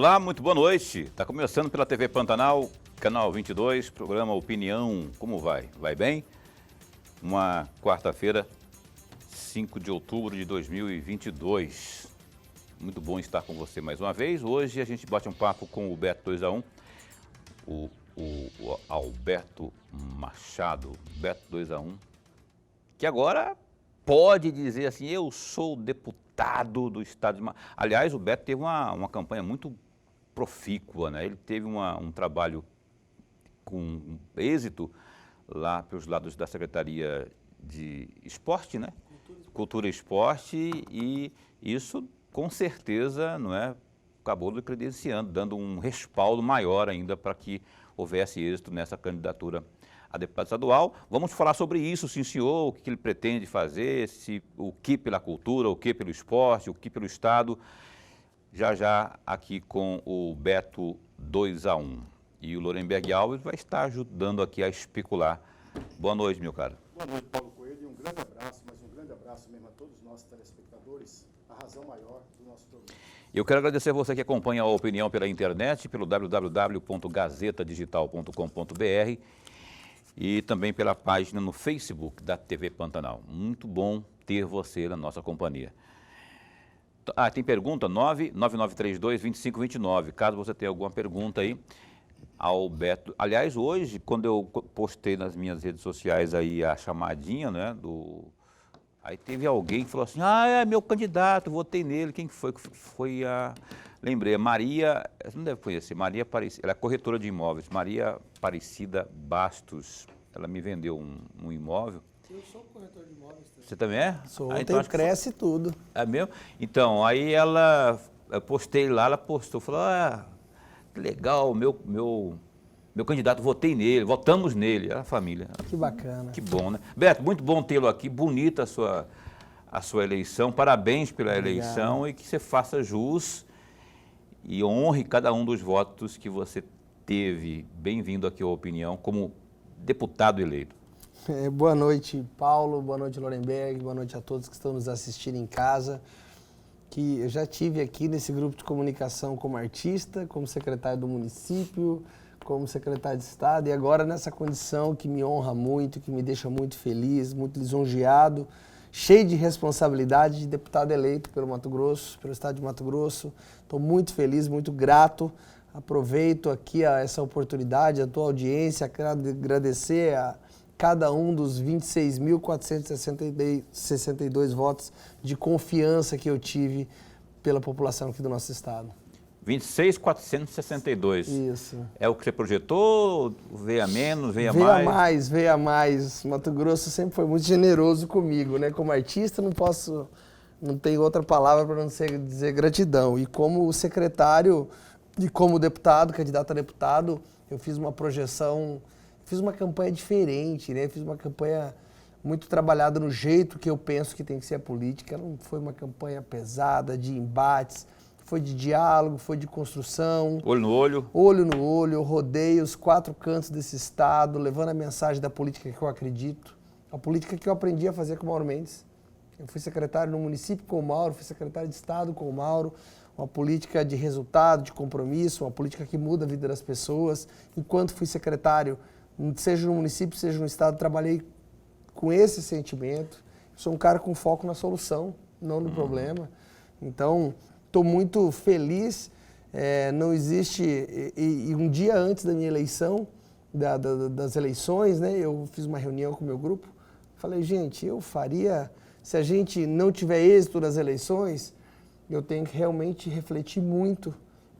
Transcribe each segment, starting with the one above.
Olá, muito boa noite. Está começando pela TV Pantanal, canal 22, programa Opinião. Como vai? Vai bem? Uma quarta-feira, 5 de outubro de 2022. Muito bom estar com você mais uma vez. Hoje a gente bate um papo com o Beto 2-1, o Alberto Machado, Beto 2-1, que agora pode dizer assim, eu sou deputado do estado de... Aliás, o Beto teve uma campanha muito profícua, né? Ele teve um trabalho com êxito lá pelos lados da Secretaria de Esporte, né? Cultura e Esporte, e isso com certeza, não é, acabou lhe credenciando, dando um respaldo maior ainda para que houvesse êxito nessa candidatura a deputado estadual. Vamos falar sobre isso, sim senhor, o que ele pretende fazer, o que pela cultura, o que pelo esporte, o que pelo Estado. Já aqui com o Beto 2-1. E o Lorenberg Alves vai estar ajudando aqui a especular. Boa noite, meu caro. Boa noite, Paulo Coelho, e um grande abraço, mas um grande abraço mesmo a todos os nossos telespectadores, a razão maior do nosso programa. Eu quero agradecer a você que acompanha a Opinião pela internet, pelo www.gazetadigital.com.br e também pela página no Facebook da TV Pantanal. Muito bom ter você na nossa companhia. Tem pergunta? 99932-2529. Caso você tenha alguma pergunta aí ao Beto. Aliás, hoje, quando eu postei nas minhas redes sociais aí a chamadinha, né, aí teve alguém que falou assim, é meu candidato, votei nele. Quem foi? Foi a... Lembrei, a Maria, você não deve conhecer, Maria Aparecida, ela é corretora de imóveis, Maria Aparecida Bastos. Ela me vendeu um imóvel. Eu sou corretor de imóveis também. Você também é? Sou, Então, cresce tudo. É mesmo? Então, aí eu postei lá, ela postou, falou, que legal, meu candidato, votei nele, votamos nele, a família. Que bacana. Que bom, né? Beto, muito bom tê-lo aqui, bonita a sua eleição, parabéns pela eleição e que você faça jus e honre cada um dos votos que você teve. Bem-vindo aqui à Opinião como deputado eleito. Boa noite, Paulo, boa noite, Lorenberg, boa noite a todos que estão nos assistindo em casa. Que eu já tive aqui nesse grupo de comunicação como artista, como secretário do município, como secretário de Estado e agora nessa condição que me honra muito, que me deixa muito feliz, muito lisonjeado, cheio de responsabilidade de deputado eleito pelo Mato Grosso, pelo estado de Mato Grosso. Estou muito feliz, muito grato. Aproveito aqui essa oportunidade, a tua audiência, agradecer a cada um dos 26.462 votos de confiança que eu tive pela população aqui do nosso estado. 26.462. Isso. É o que você projetou? Veio a menos, veio a mais? Veio a mais. Mato Grosso sempre foi muito generoso comigo, né? Como artista não tenho outra palavra para não dizer gratidão. E como secretário e como deputado, candidato a deputado, eu fiz uma projeção, fiz uma campanha diferente, né? Fiz uma campanha muito trabalhada no jeito que eu penso que tem que ser a política. Não foi uma campanha pesada, de embates, foi de diálogo, foi de construção. Olho no olho? Olho no olho, eu rodei os 4 cantos desse estado, levando a mensagem da política que eu acredito, a política que eu aprendi a fazer com o Mauro Mendes. Eu fui secretário no município com o Mauro, fui secretário de Estado com o Mauro, uma política de resultado, de compromisso, uma política que muda a vida das pessoas. Enquanto fui secretário, seja no município, seja no estado, trabalhei com esse sentimento. Sou um cara com foco na solução, não no problema. Então, estou muito feliz. Não existe... E um dia antes da minha eleição, das eleições, né, eu fiz uma reunião com o meu grupo. Falei, gente, eu faria... Se a gente não tiver êxito nas eleições, eu tenho que realmente refletir muito,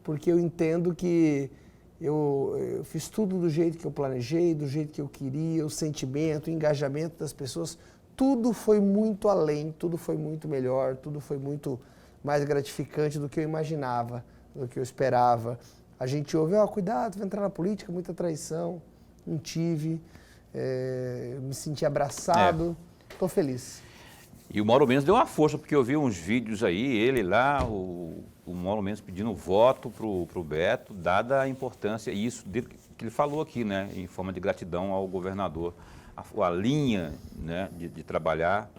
porque eu entendo que eu fiz tudo do jeito que eu planejei, do jeito que eu queria, o sentimento, o engajamento das pessoas, tudo foi muito além, tudo foi muito melhor, tudo foi muito mais gratificante do que eu imaginava, do que eu esperava. A gente ouve, cuidado, vai entrar na política, muita traição, não tive, me senti abraçado, estou feliz. E o Mauro Mendes deu uma força, porque eu vi uns vídeos aí, ele lá, o Mauro Mendes pedindo voto pro Beto, dada a importância, e isso que ele falou aqui, né, em forma de gratidão ao governador, a linha, né, de trabalhar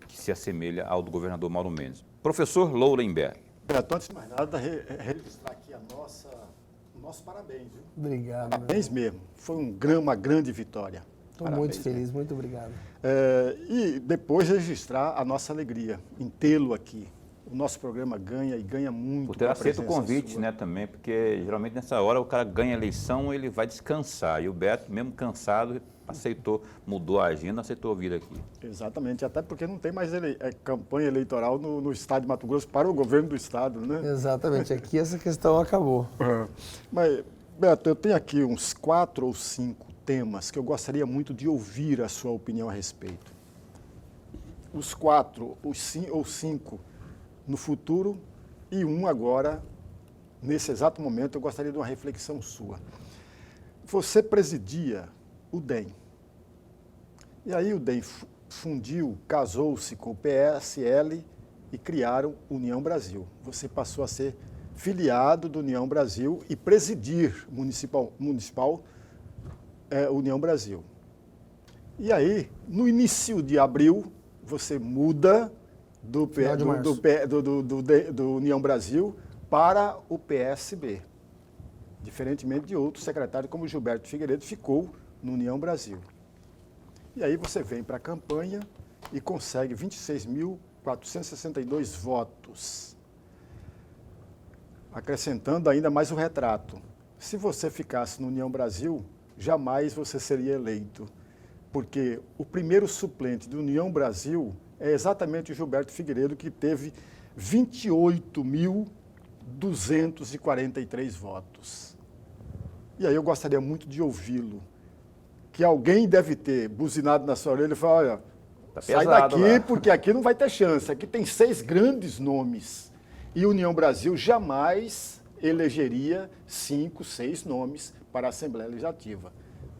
que se assemelha ao do governador Mauro Mendes. Professor Lorenberg. Beto, antes de mais nada, registrar aqui a o nosso parabéns, viu? Obrigado. Parabéns mesmo. Foi uma grande vitória. Estou muito feliz, muito obrigado. E depois registrar a nossa alegria em tê-lo aqui. O nosso programa ganha e ganha muito. Por ter aceito o presença convite, sua. né, também, porque geralmente nessa hora o cara ganha a eleição, ele vai descansar. E o Beto, mesmo cansado, aceitou, mudou a agenda, aceitou vir aqui. Exatamente, até porque não tem mais campanha eleitoral no estado de Mato Grosso para o governo do estado, né? Exatamente, aqui essa questão acabou. Mas, Beto, eu tenho aqui uns 4 ou 5 temas que eu gostaria muito de ouvir a sua opinião a respeito. Os 4, ou 5 no futuro e um agora, nesse exato momento, eu gostaria de uma reflexão sua. Você presidia o DEM. E aí o DEM fundiu, casou-se com o PSL e criaram União Brasil. Você passou a ser filiado do União Brasil e presidir municipal União Brasil. E aí, no início de abril, você muda do União Brasil para o PSB. Diferentemente de outro secretário, como Gilberto Figueiredo, ficou no União Brasil. E aí você vem para a campanha e consegue 26.462 votos. Acrescentando ainda mais o retrato. Se você ficasse no União Brasil, jamais você seria eleito. Porque o primeiro suplente do União Brasil é exatamente o Gilberto Figueiredo, que teve 28.243 votos. E aí eu gostaria muito de ouvi-lo. Que alguém deve ter buzinado na sua orelha e falar, olha, tá sai pesado, daqui, lá. porque aqui não vai ter chance. Aqui tem 6 grandes nomes. E o União Brasil jamais elegeria 5, 6 nomes para a Assembleia Legislativa.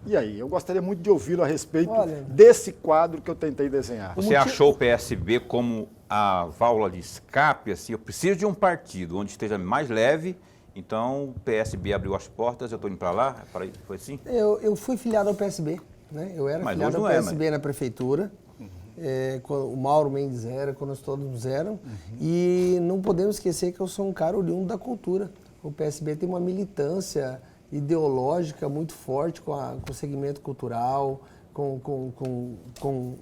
E aí, eu gostaria muito de ouvi-lo a respeito desse quadro que eu tentei desenhar. Você achou o PSB como a válvula de escape? Assim, eu preciso de um partido onde esteja mais leve, então o PSB abriu as portas, eu estou indo para lá? Foi assim? Eu fui filiado ao PSB, né? Eu era filiado ao PSB na prefeitura, quando o Mauro Mendes era, quando nós todos eram, e não podemos esquecer que eu sou um cara oriundo da cultura. O PSB tem uma militância ideológica muito forte com o segmento cultural, com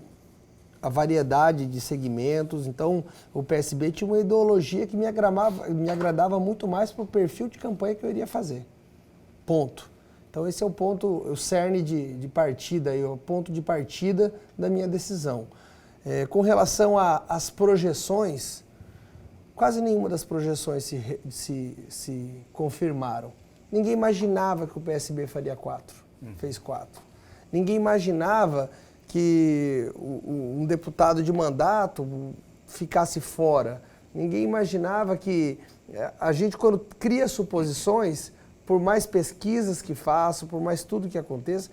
a variedade de segmentos. Então, o PSB tinha uma ideologia que me agradava muito mais para o perfil de campanha que eu iria fazer. Ponto. Então, esse é o ponto, o cerne de partida, o ponto de partida da minha decisão. Com relação às projeções, quase nenhuma das projeções se confirmaram. Ninguém imaginava que o PSB faria 4, fez 4. Ninguém imaginava que um deputado de mandato ficasse fora. Ninguém imaginava que a gente, quando cria suposições, por mais pesquisas que faço, por mais tudo que aconteça,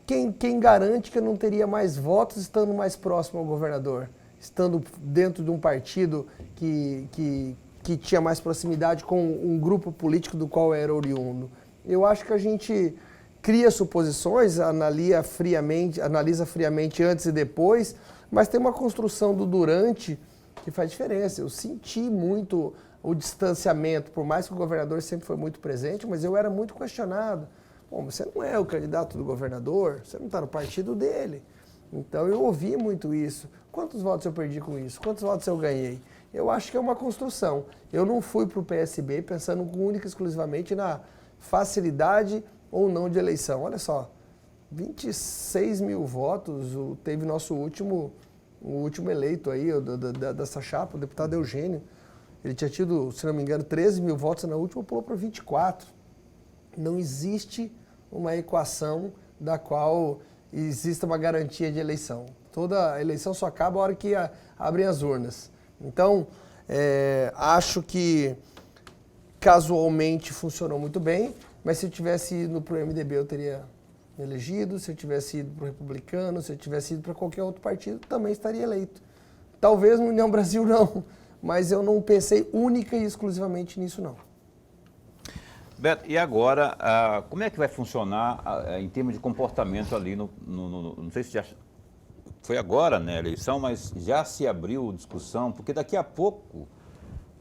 quem garante que eu não teria mais votos estando mais próximo ao governador? Estando dentro de um partido que tinha mais proximidade com um grupo político do qual era oriundo. Eu acho que a gente cria suposições, analisa friamente antes e depois, mas tem uma construção do durante que faz diferença. Eu senti muito o distanciamento, por mais que o governador sempre foi muito presente, mas eu era muito questionado. Bom, você não é o candidato do governador, você não está no partido dele. Então eu ouvi muito isso. Quantos votos eu perdi com isso? Quantos votos eu ganhei? Eu acho que é uma construção. Eu não fui para o PSB pensando única e exclusivamente na facilidade ou não de eleição. Olha só, 26 mil votos teve o último eleito aí dessa chapa, o deputado Eugênio. Ele tinha tido, se não me engano, 13 mil votos na última, pulou para 24. Não existe uma equação da qual exista uma garantia de eleição. Toda eleição só acaba a hora que abrem as urnas. Então, acho que casualmente funcionou muito bem, mas se eu tivesse ido para o MDB eu teria me elegido, se eu tivesse ido para o Republicano, se eu tivesse ido para qualquer outro partido, também estaria eleito. Talvez no União Brasil não, mas eu não pensei única e exclusivamente nisso não. Beto, e agora, como é que vai funcionar em termos de comportamento ali não sei se já foi agora, né, a eleição, mas já se abriu discussão, porque daqui a pouco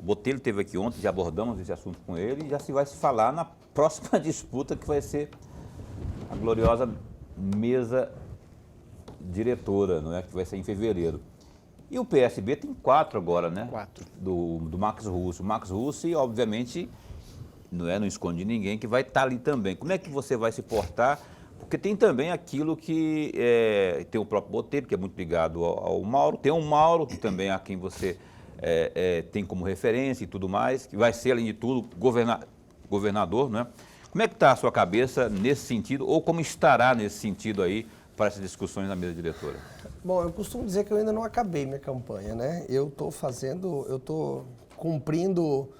O Botelho esteve aqui ontem, já abordamos esse assunto com ele, e já se vai se falar na próxima disputa, que vai ser a gloriosa mesa diretora, não é? Que vai ser em fevereiro. E o PSB tem 4 agora, né? 4. Do Max Russo. O Max Russo, obviamente, não esconde ninguém, que vai estar ali também. Como é que você vai se portar? Porque tem também aquilo que tem o próprio Botelho, que é muito ligado ao Mauro. Tem o Mauro, que também é quem você tem como referência e tudo mais, que vai ser, além de tudo, governador, né? Como é que está a sua cabeça nesse sentido, ou como estará nesse sentido aí para essas discussões na mesa diretora? Bom, eu costumo dizer que eu ainda não acabei minha campanha, né? Eu estou cumprindo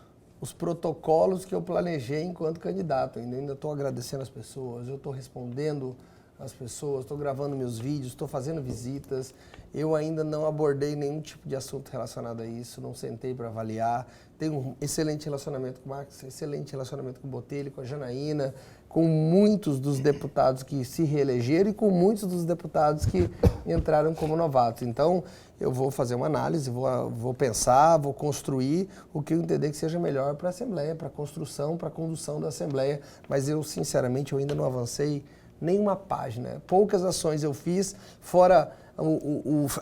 os protocolos que eu planejei enquanto candidato. Ainda estou agradecendo as pessoas, eu estou respondendo as pessoas, estou gravando meus vídeos, estou fazendo visitas. Eu ainda não abordei nenhum tipo de assunto relacionado a isso, não sentei para avaliar. Tenho um excelente relacionamento com o Max, excelente relacionamento com o Botelho, com a Janaína, com muitos dos deputados que se reelegeram e com muitos dos deputados que entraram como novatos. Então, eu vou fazer uma análise, vou pensar, vou construir o que eu entender que seja melhor para a Assembleia, para a construção, para a condução da Assembleia. Mas eu, sinceramente, eu ainda não avancei nenhuma página. Poucas ações eu fiz, fora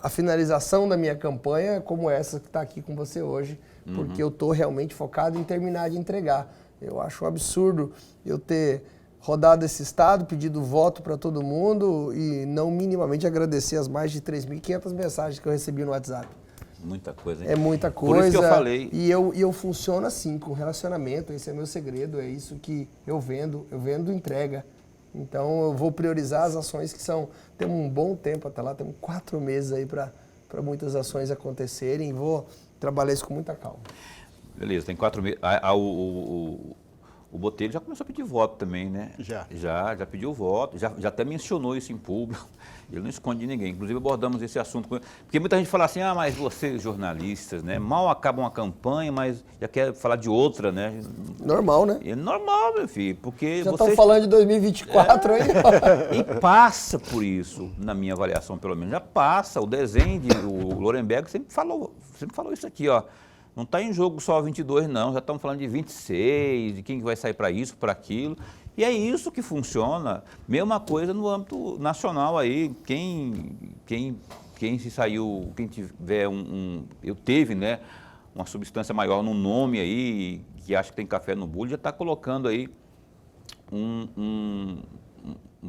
a finalização da minha campanha, como essa que está aqui com você hoje, porque eu estou realmente focado em terminar de entregar. Eu acho um absurdo eu ter rodado esse estado, pedido voto para todo mundo e não minimamente agradecer as mais de 3.500 mensagens que eu recebi no WhatsApp. Muita coisa, hein? É muita coisa. Por isso que eu falei. E eu funciono assim, com relacionamento, esse é meu segredo, é isso que eu vendo entrega. Então eu vou priorizar as ações que temos um bom tempo até lá, temos 4 meses aí para muitas ações acontecerem e vou trabalhar isso com muita calma. Beleza, tem 4 meses. O Botelho já começou a pedir voto também, né? Já pediu voto, já até mencionou isso em público. Ele não esconde de ninguém. Inclusive abordamos esse assunto com ele. Porque muita gente fala assim, mas vocês jornalistas, né? Mal acabam uma campanha, mas já quer falar de outra, né? Normal, né? É normal, meu filho, porque já estão falando de 2024 aí. E passa por isso, na minha avaliação pelo menos. Já passa. O desenho o Lorenberg sempre falou isso aqui, ó. Não está em jogo só 22, não. Já estamos falando de 26, de quem vai sair para isso, para aquilo. E é isso que funciona. Mesma coisa no âmbito nacional aí. Quem se saiu, quem tiver eu teve, né, uma substância maior no nome aí, que acha que tem café no bule, já está colocando aí um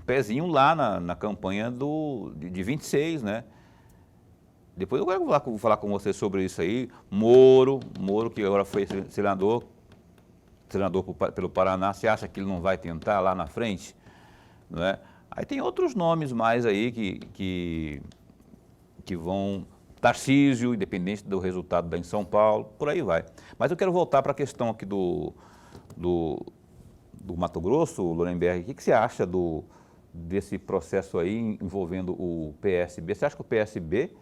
pezinho lá na campanha de 26, né? Depois eu quero falar com você sobre isso aí. Moro, que agora foi senador pelo Paraná, você acha que ele não vai tentar lá na frente? Não é? Aí tem outros nomes mais aí que vão... Tarcísio, independente do resultado em São Paulo, por aí vai. Mas eu quero voltar para a questão aqui do Mato Grosso, Lorenberg. O que você acha desse processo aí envolvendo o PSB? Você acha que o PSB...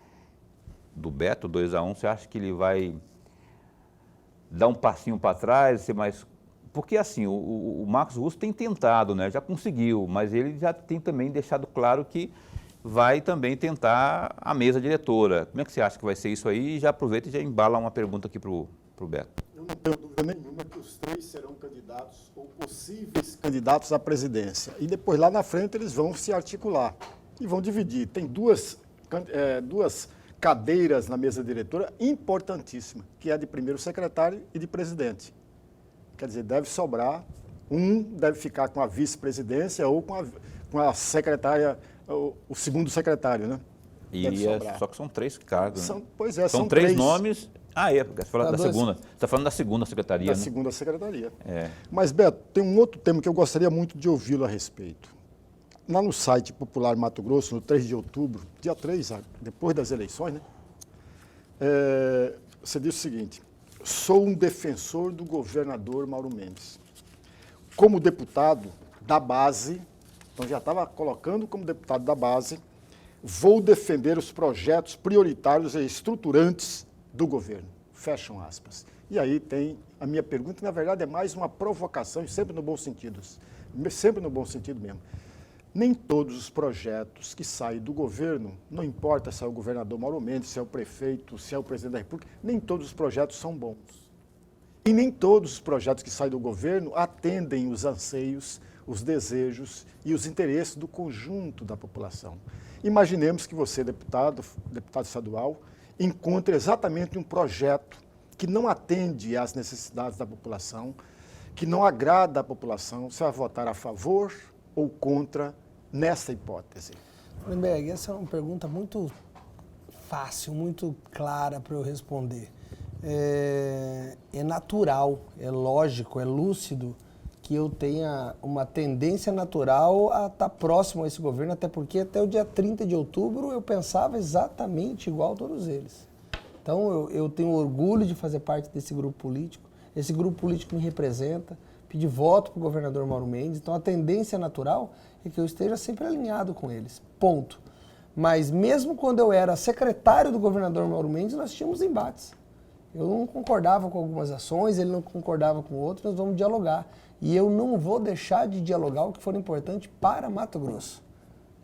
do Beto, 2-1, você acha que ele vai dar um passinho para trás, ser mais... Porque assim, o Max Russo tem tentado, né? Já conseguiu, mas ele já tem também deixado claro que vai também tentar a mesa diretora. Como é que você acha que vai ser isso aí? E já aproveita e já embala uma pergunta aqui para o Beto. Eu não tenho dúvida nenhuma que os 3 serão candidatos ou possíveis candidatos à presidência. E depois, lá na frente, eles vão se articular e vão dividir. Tem duas cadeiras na mesa diretora importantíssima, que é a de primeiro secretário e de presidente. Quer dizer, deve sobrar, deve ficar com a vice-presidência ou com a secretária, o segundo secretário, né? Só que são 3 cargos, né? Pois é, são 3 nomes. Você fala da segunda. Você está falando da segunda secretaria, da né? segunda secretaria. É. Mas, Beto, tem um outro tema que eu gostaria muito de ouvi-lo a respeito. Lá no site Popular Mato Grosso, no 3 de outubro, dia 3, depois das eleições, né? Você diz o seguinte: sou um defensor do governador Mauro Mendes. Como deputado da base, então já estava colocando como deputado da base, vou defender os projetos prioritários e estruturantes do governo. Fecham aspas. E aí tem a minha pergunta, que na verdade é mais uma provocação, e sempre no bom sentido. Sempre no bom sentido mesmo. Nem todos os projetos que saem do governo, não importa se é o governador Mauro Mendes, se é o prefeito, se é o presidente da República, nem todos os projetos são bons. E nem todos os projetos que saem do governo atendem os anseios, os desejos e os interesses do conjunto da população. Imaginemos que você, deputado estadual, encontre exatamente um projeto que não atende às necessidades da população, que não agrada à população. Você vai votar a favor ou contra nessa hipótese? Lemberg, essa é uma pergunta muito fácil, muito clara para eu responder. É natural, é lógico, é lúcido que eu tenha uma tendência natural a estar próximo a esse governo, até porque até o dia 30 de outubro eu pensava exatamente igual a todos eles. Então eu tenho orgulho de fazer parte desse grupo político, esse grupo político me representa, pedi voto para o governador Mauro Mendes, então a tendência natural é que eu esteja sempre alinhado com eles, ponto. Mas mesmo quando eu era secretário do governador Mauro Mendes, nós tínhamos embates. Eu não concordava com algumas ações, ele não concordava com outras, nós vamos dialogar. E eu não vou deixar de dialogar o que for importante para Mato Grosso.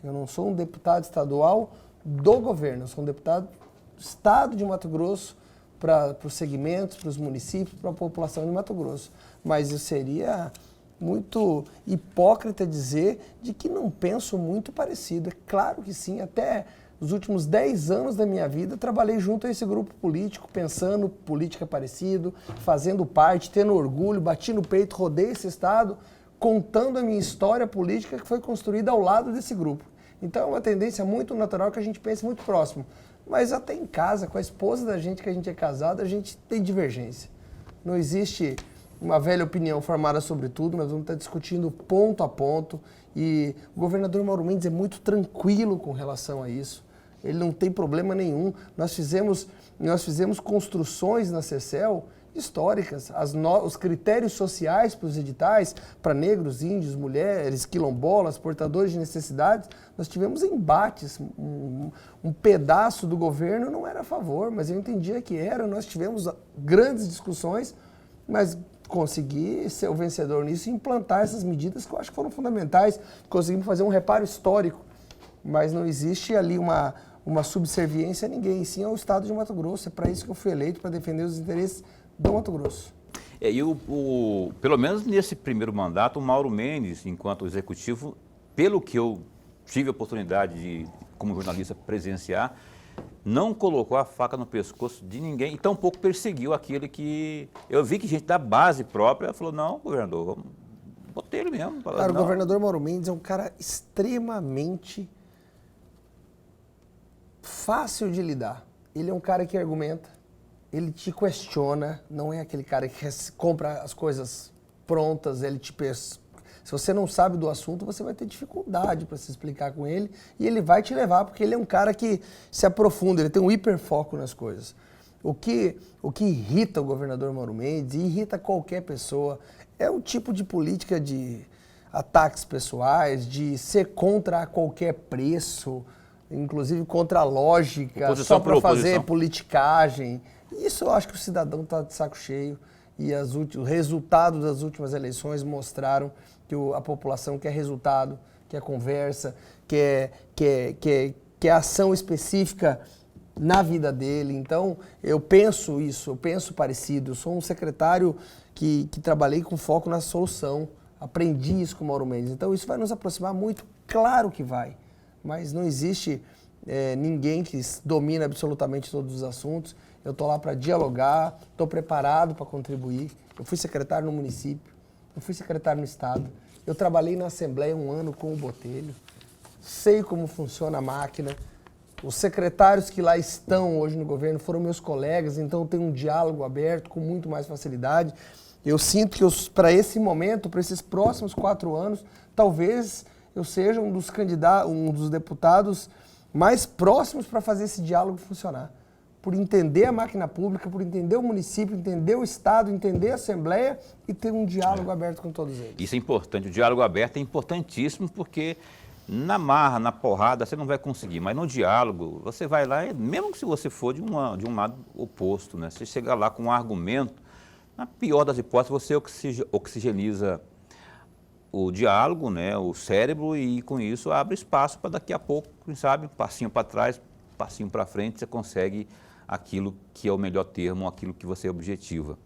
Eu não sou um deputado estadual do governo, eu sou um deputado do estado de Mato Grosso para os segmentos, para os municípios, para a população de Mato Grosso. Mas eu seria muito hipócrita dizer de que não penso muito parecido. É claro que sim, até os últimos 10 anos da minha vida, trabalhei junto a esse grupo político, pensando política parecido, fazendo parte, tendo orgulho, bati no peito, rodei esse estado, contando a minha história política que foi construída ao lado desse grupo. Então é uma tendência muito natural que a gente pense muito próximo. Mas até em casa, com a esposa da gente, que a gente é casado, a gente tem divergência. Não existe uma velha opinião formada sobre tudo, nós vamos estar discutindo ponto a ponto. E o governador Mauro Mendes é muito tranquilo com relação a isso. Ele não tem problema nenhum. Nós fizemos construções na CECEL históricas. Os critérios sociais para os editais, para negros, índios, mulheres, quilombolas, portadores de necessidades, nós tivemos embates. Um pedaço do governo não era a favor, mas eu entendia que era. Nós tivemos grandes discussões, mas consegui ser o vencedor nisso e implantar essas medidas que eu acho que foram fundamentais. Conseguimos fazer um reparo histórico, mas não existe ali uma subserviência a ninguém, sim ao Estado de Mato Grosso. É para isso que eu fui eleito, para defender os interesses do Mato Grosso. Pelo menos nesse primeiro mandato, o Mauro Mendes, enquanto executivo, pelo que eu tive a oportunidade de, como jornalista, presenciar, não colocou a faca no pescoço de ninguém e tampouco perseguiu aquele que... Eu vi que gente da base própria falou, não, governador, vamos botar ele mesmo. Cara, o governador Mauro Mendes é um cara extremamente fácil de lidar. Ele é um cara que argumenta, ele te questiona, não é aquele cara que compra as coisas prontas, ele te... Se você não sabe do assunto, você vai ter dificuldade para se explicar com ele e ele vai te levar, porque ele é um cara que se aprofunda, ele tem um hiperfoco nas coisas. O que irrita o governador Mauro Mendes e irrita qualquer pessoa é o tipo de política de ataques pessoais, de ser contra a qualquer preço, inclusive contra a lógica, oposição só para fazer politicagem. Isso eu acho que o cidadão está de saco cheio e os resultados das últimas eleições mostraram que a população quer resultado, quer conversa, quer ação específica na vida dele. Então, eu penso isso, eu penso parecido. Eu sou um secretário que trabalhei com foco na solução. Aprendi isso com o Mauro Mendes. Então, isso vai nos aproximar muito? Claro que vai. Mas não existe ninguém que domina absolutamente todos os assuntos. Eu estou lá para dialogar, estou preparado para contribuir. Eu fui secretário no município, eu fui secretário no estado, eu trabalhei na Assembleia 1 ano com o Botelho, sei como funciona a máquina. Os secretários que lá estão hoje no governo foram meus colegas, então eu tenho um diálogo aberto com muito mais facilidade. Eu sinto que para esse momento, para esses próximos 4 anos, talvez eu seja um dos deputados mais próximos para fazer esse diálogo funcionar. Por entender a máquina pública, por entender o município, entender o Estado, entender a Assembleia e ter um diálogo aberto com todos eles. Isso é importante, o diálogo aberto é importantíssimo porque na marra, na porrada, você não vai conseguir, mas no diálogo, você vai lá, mesmo que se você for de um lado oposto, né? Você chegar lá com um argumento, na pior das hipóteses, você oxigeniza o diálogo, né? O cérebro, e com isso abre espaço para daqui a pouco, quem sabe, um passinho para trás, um passinho para frente, você consegue aquilo que é o melhor termo, aquilo que você objetiva.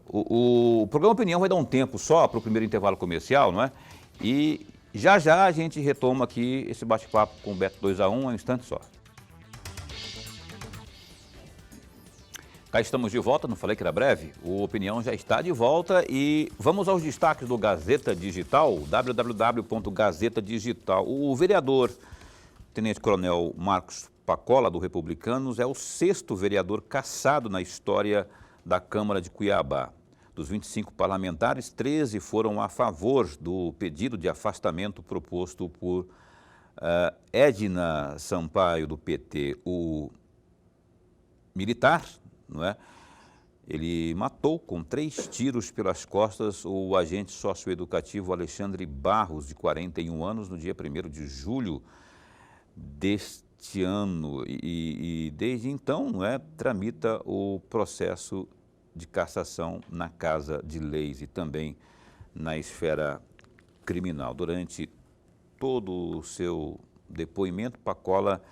O programa Opinião vai dar um tempo só para o primeiro intervalo comercial, não é? E já já a gente retoma aqui esse bate-papo com o Beto 2-1, um instante só. Cá estamos de volta, não falei que era breve? O Opinião já está de volta e vamos aos destaques do Gazeta Digital, www.gazeta Digital. O vereador Tenente Coronel Marcos Pacola, do Republicanos, é o 6º vereador cassado na história da Câmara de Cuiabá. Dos 25 parlamentares, 13 foram a favor do pedido de afastamento proposto por Edna Sampaio, do PT. O militar, não é? Ele matou com 3 tiros pelas costas o agente socioeducativo Alexandre Barros, de 41 anos, no dia 1º de julho deste ano. E desde então, não é, tramita o processo de cassação na Casa de Leis e também na esfera criminal. Durante todo o seu depoimento, Pacola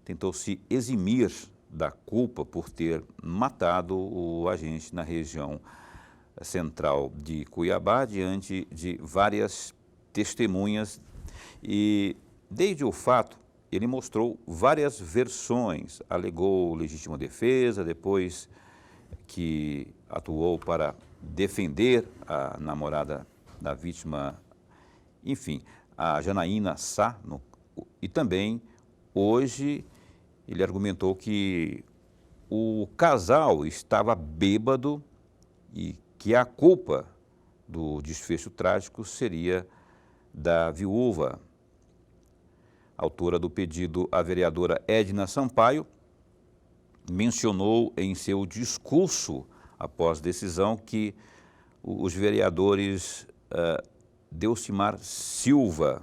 tentou se eximir da culpa por ter matado o agente na região central de Cuiabá, diante de várias testemunhas. E desde o fato, ele mostrou várias versões, alegou legítima defesa, depois que atuou para defender a namorada da vítima, enfim, a Janaína Sá, e também hoje ele argumentou que o casal estava bêbado e que a culpa do desfecho trágico seria da viúva. Autora do pedido, a vereadora Edna Sampaio mencionou em seu discurso após decisão que os vereadores Delcimar Silva,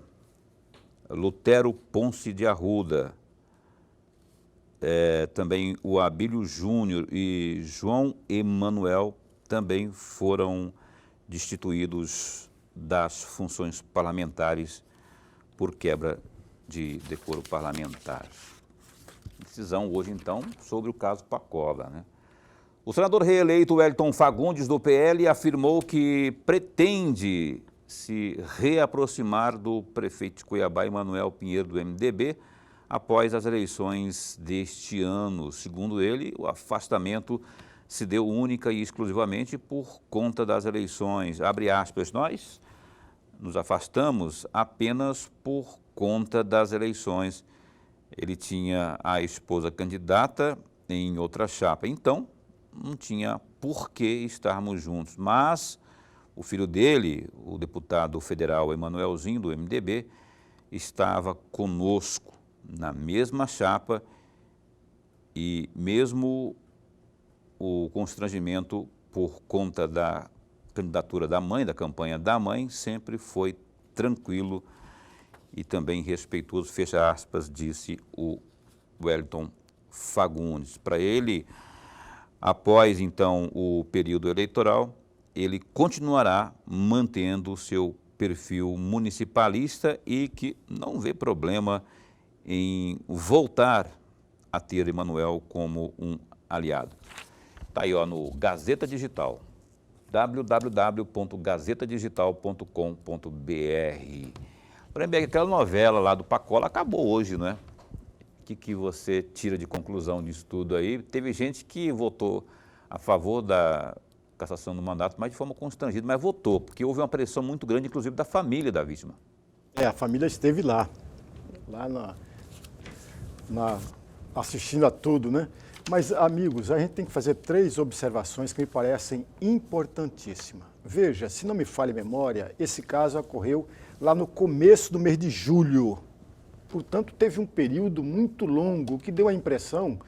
Lutero Ponce de Arruda, também o Abílio Júnior e João Emanuel também foram destituídos das funções parlamentares por quebra de decoro parlamentar. Decisão hoje, então, sobre o caso Pacola, né? O senador reeleito Wellington Fagundes, do PL, afirmou que pretende se reaproximar do prefeito de Cuiabá, Emanuel Pinheiro, do MDB, após as eleições deste ano. Segundo ele, o afastamento se deu única e exclusivamente por conta das eleições. Abre aspas, nós nos afastamos apenas por conta das eleições. Ele tinha a esposa candidata em outra chapa, então não tinha por que estarmos juntos. Mas o filho dele, o deputado federal Emanuelzinho, do MDB, estava conosco na mesma chapa e mesmo o constrangimento por conta da candidatura da mãe, da campanha da mãe, sempre foi tranquilo e também respeitoso, fecha aspas, disse o Wellington Fagundes. Para ele, após então o período eleitoral, ele continuará mantendo o seu perfil municipalista e que não vê problema em voltar a ter Emanuel como um aliado. Está aí, ó, no Gazeta Digital, www.gazetadigital.com.br. Lembrei que aquela novela lá do Pacola acabou hoje, não é? O que você tira de conclusão disso tudo aí? Teve gente que votou a favor da cassação do mandato, mas de forma constrangida, mas votou, porque houve uma pressão muito grande, inclusive, da família da vítima. A família esteve lá assistindo a tudo, né? Mas, amigos, a gente tem que fazer 3 observações que me parecem importantíssimas. Veja, se não me falha a memória, esse caso ocorreu lá no começo do mês de julho. Portanto, teve um período muito longo que deu a impressão,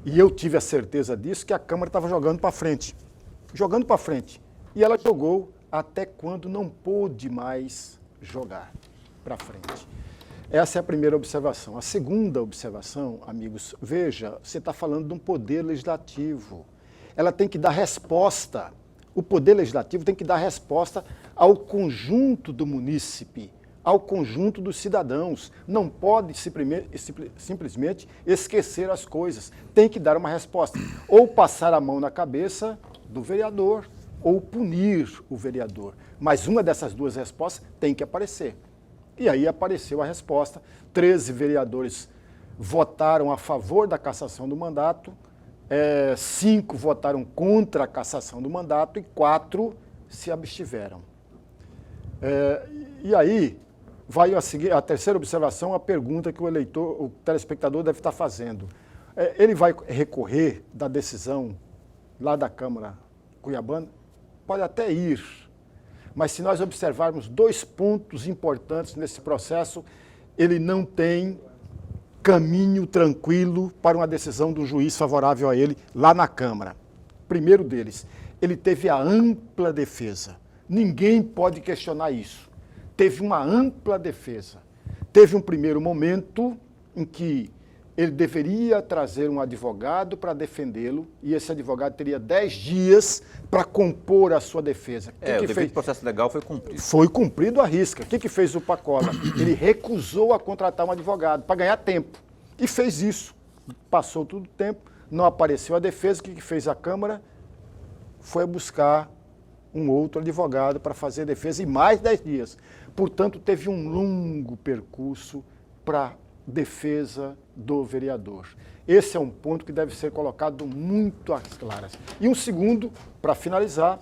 e eu tive a certeza disso, que a Câmara estava jogando para frente. Jogando para frente. E ela jogou até quando não pôde mais jogar para frente. Essa é a primeira observação. A segunda observação, amigos, veja, você está falando de um poder legislativo. Ela tem que dar resposta. O poder legislativo tem que dar resposta ao conjunto do munícipe, ao conjunto dos cidadãos. Não pode simplesmente esquecer as coisas. Tem que dar uma resposta. Ou passar a mão na cabeça do vereador ou punir o vereador. Mas uma dessas duas respostas tem que aparecer. E aí apareceu a resposta. 13 vereadores votaram a favor da cassação do mandato, 5 votaram contra a cassação do mandato e 4 se abstiveram. E aí vai a terceira observação, a pergunta que o telespectador deve estar fazendo. Ele vai recorrer da decisão lá da Câmara Cuiabana? Pode até ir, mas se nós observarmos 2 pontos importantes nesse processo, ele não tem caminho tranquilo para uma decisão do juiz favorável a ele lá na Câmara. Primeiro deles, ele teve a ampla defesa. Ninguém pode questionar isso. Teve uma ampla defesa. Teve um primeiro momento em que ele deveria trazer um advogado para defendê-lo e esse advogado teria 10 dias para compor a sua defesa. O devido processo legal foi cumprido. Foi cumprido à risca. O que fez o Pacola? Ele recusou a contratar um advogado para ganhar tempo e fez isso. Passou todo o tempo, não apareceu a defesa. O que fez a Câmara? Foi buscar um outro advogado para fazer a defesa e mais 10 dias. Portanto, teve um longo percurso para defesa do vereador. Esse é um ponto que deve ser colocado muito às claras. E um segundo, para finalizar,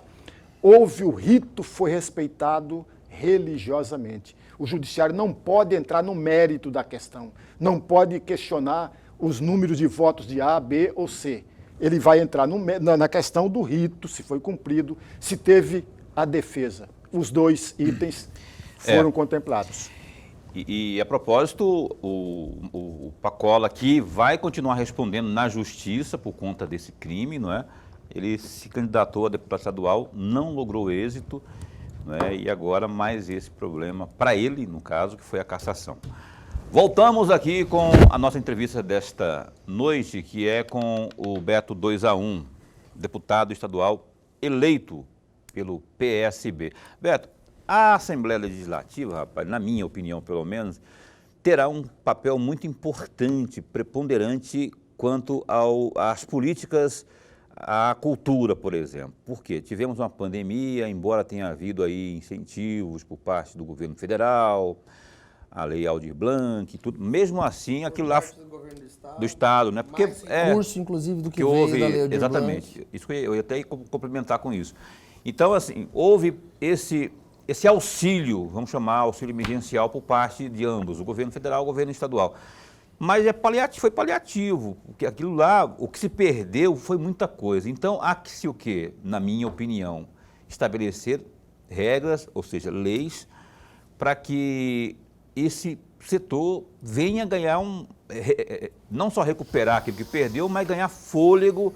o rito foi respeitado religiosamente. O judiciário não pode entrar no mérito da questão, não pode questionar os números de votos de A, B ou C. Ele vai entrar na questão do rito, se foi cumprido, se teve a defesa. Os 2 itens foram contemplados. E a propósito, o Pacola aqui vai continuar respondendo na justiça por conta desse crime, não é? Ele se candidatou a deputado estadual, não logrou êxito, não é? E agora mais esse problema para ele, no caso, que foi a cassação. Voltamos aqui com a nossa entrevista desta noite, que é com o Beto 2A1, deputado estadual eleito pelo PSB. Beto, a Assembleia Legislativa, rapaz, na minha opinião pelo menos, terá um papel muito importante, preponderante quanto às políticas, à cultura, por exemplo. Por quê? Tivemos uma pandemia, embora tenha havido aí incentivos por parte do governo federal, a Lei Aldir Blanc, tudo. Mesmo assim, aquilo lá do Estado, né? Porque recurso, inclusive, do que veio da Lei Aldir exatamente. Blanc. Isso eu ia até complementar com isso. Então, assim, houve esse auxílio, vamos chamar auxílio emergencial por parte de ambos, o governo federal e o governo estadual. Mas foi paliativo, porque aquilo lá, o que se perdeu foi muita coisa. Então, há que se o quê? Na minha opinião, estabelecer regras, ou seja, leis, para que esse setor venha ganhar não só recuperar aquilo que perdeu, mas ganhar fôlego.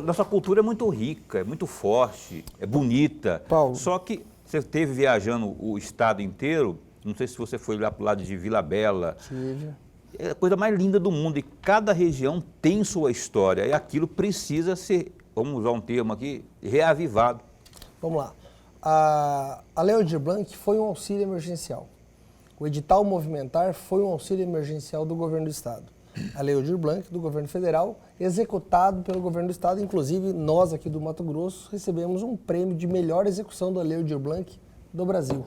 Nossa cultura é muito rica, é muito forte, é bonita. Paulo. Só que você esteve viajando o estado inteiro, não sei se você foi lá para o lado de Vila Bela. Tive. É a coisa mais linda do mundo e cada região tem sua história e aquilo precisa ser, vamos usar um termo aqui, reavivado. Vamos lá. A Lei Aldir Blanc foi um auxílio emergencial. O edital movimentar foi um auxílio emergencial do governo do estado. A Lei Aldir Blanc, do governo federal, executado pelo governo do estado. Inclusive, nós aqui do Mato Grosso recebemos um prêmio de melhor execução da Lei Aldir Blanc do Brasil.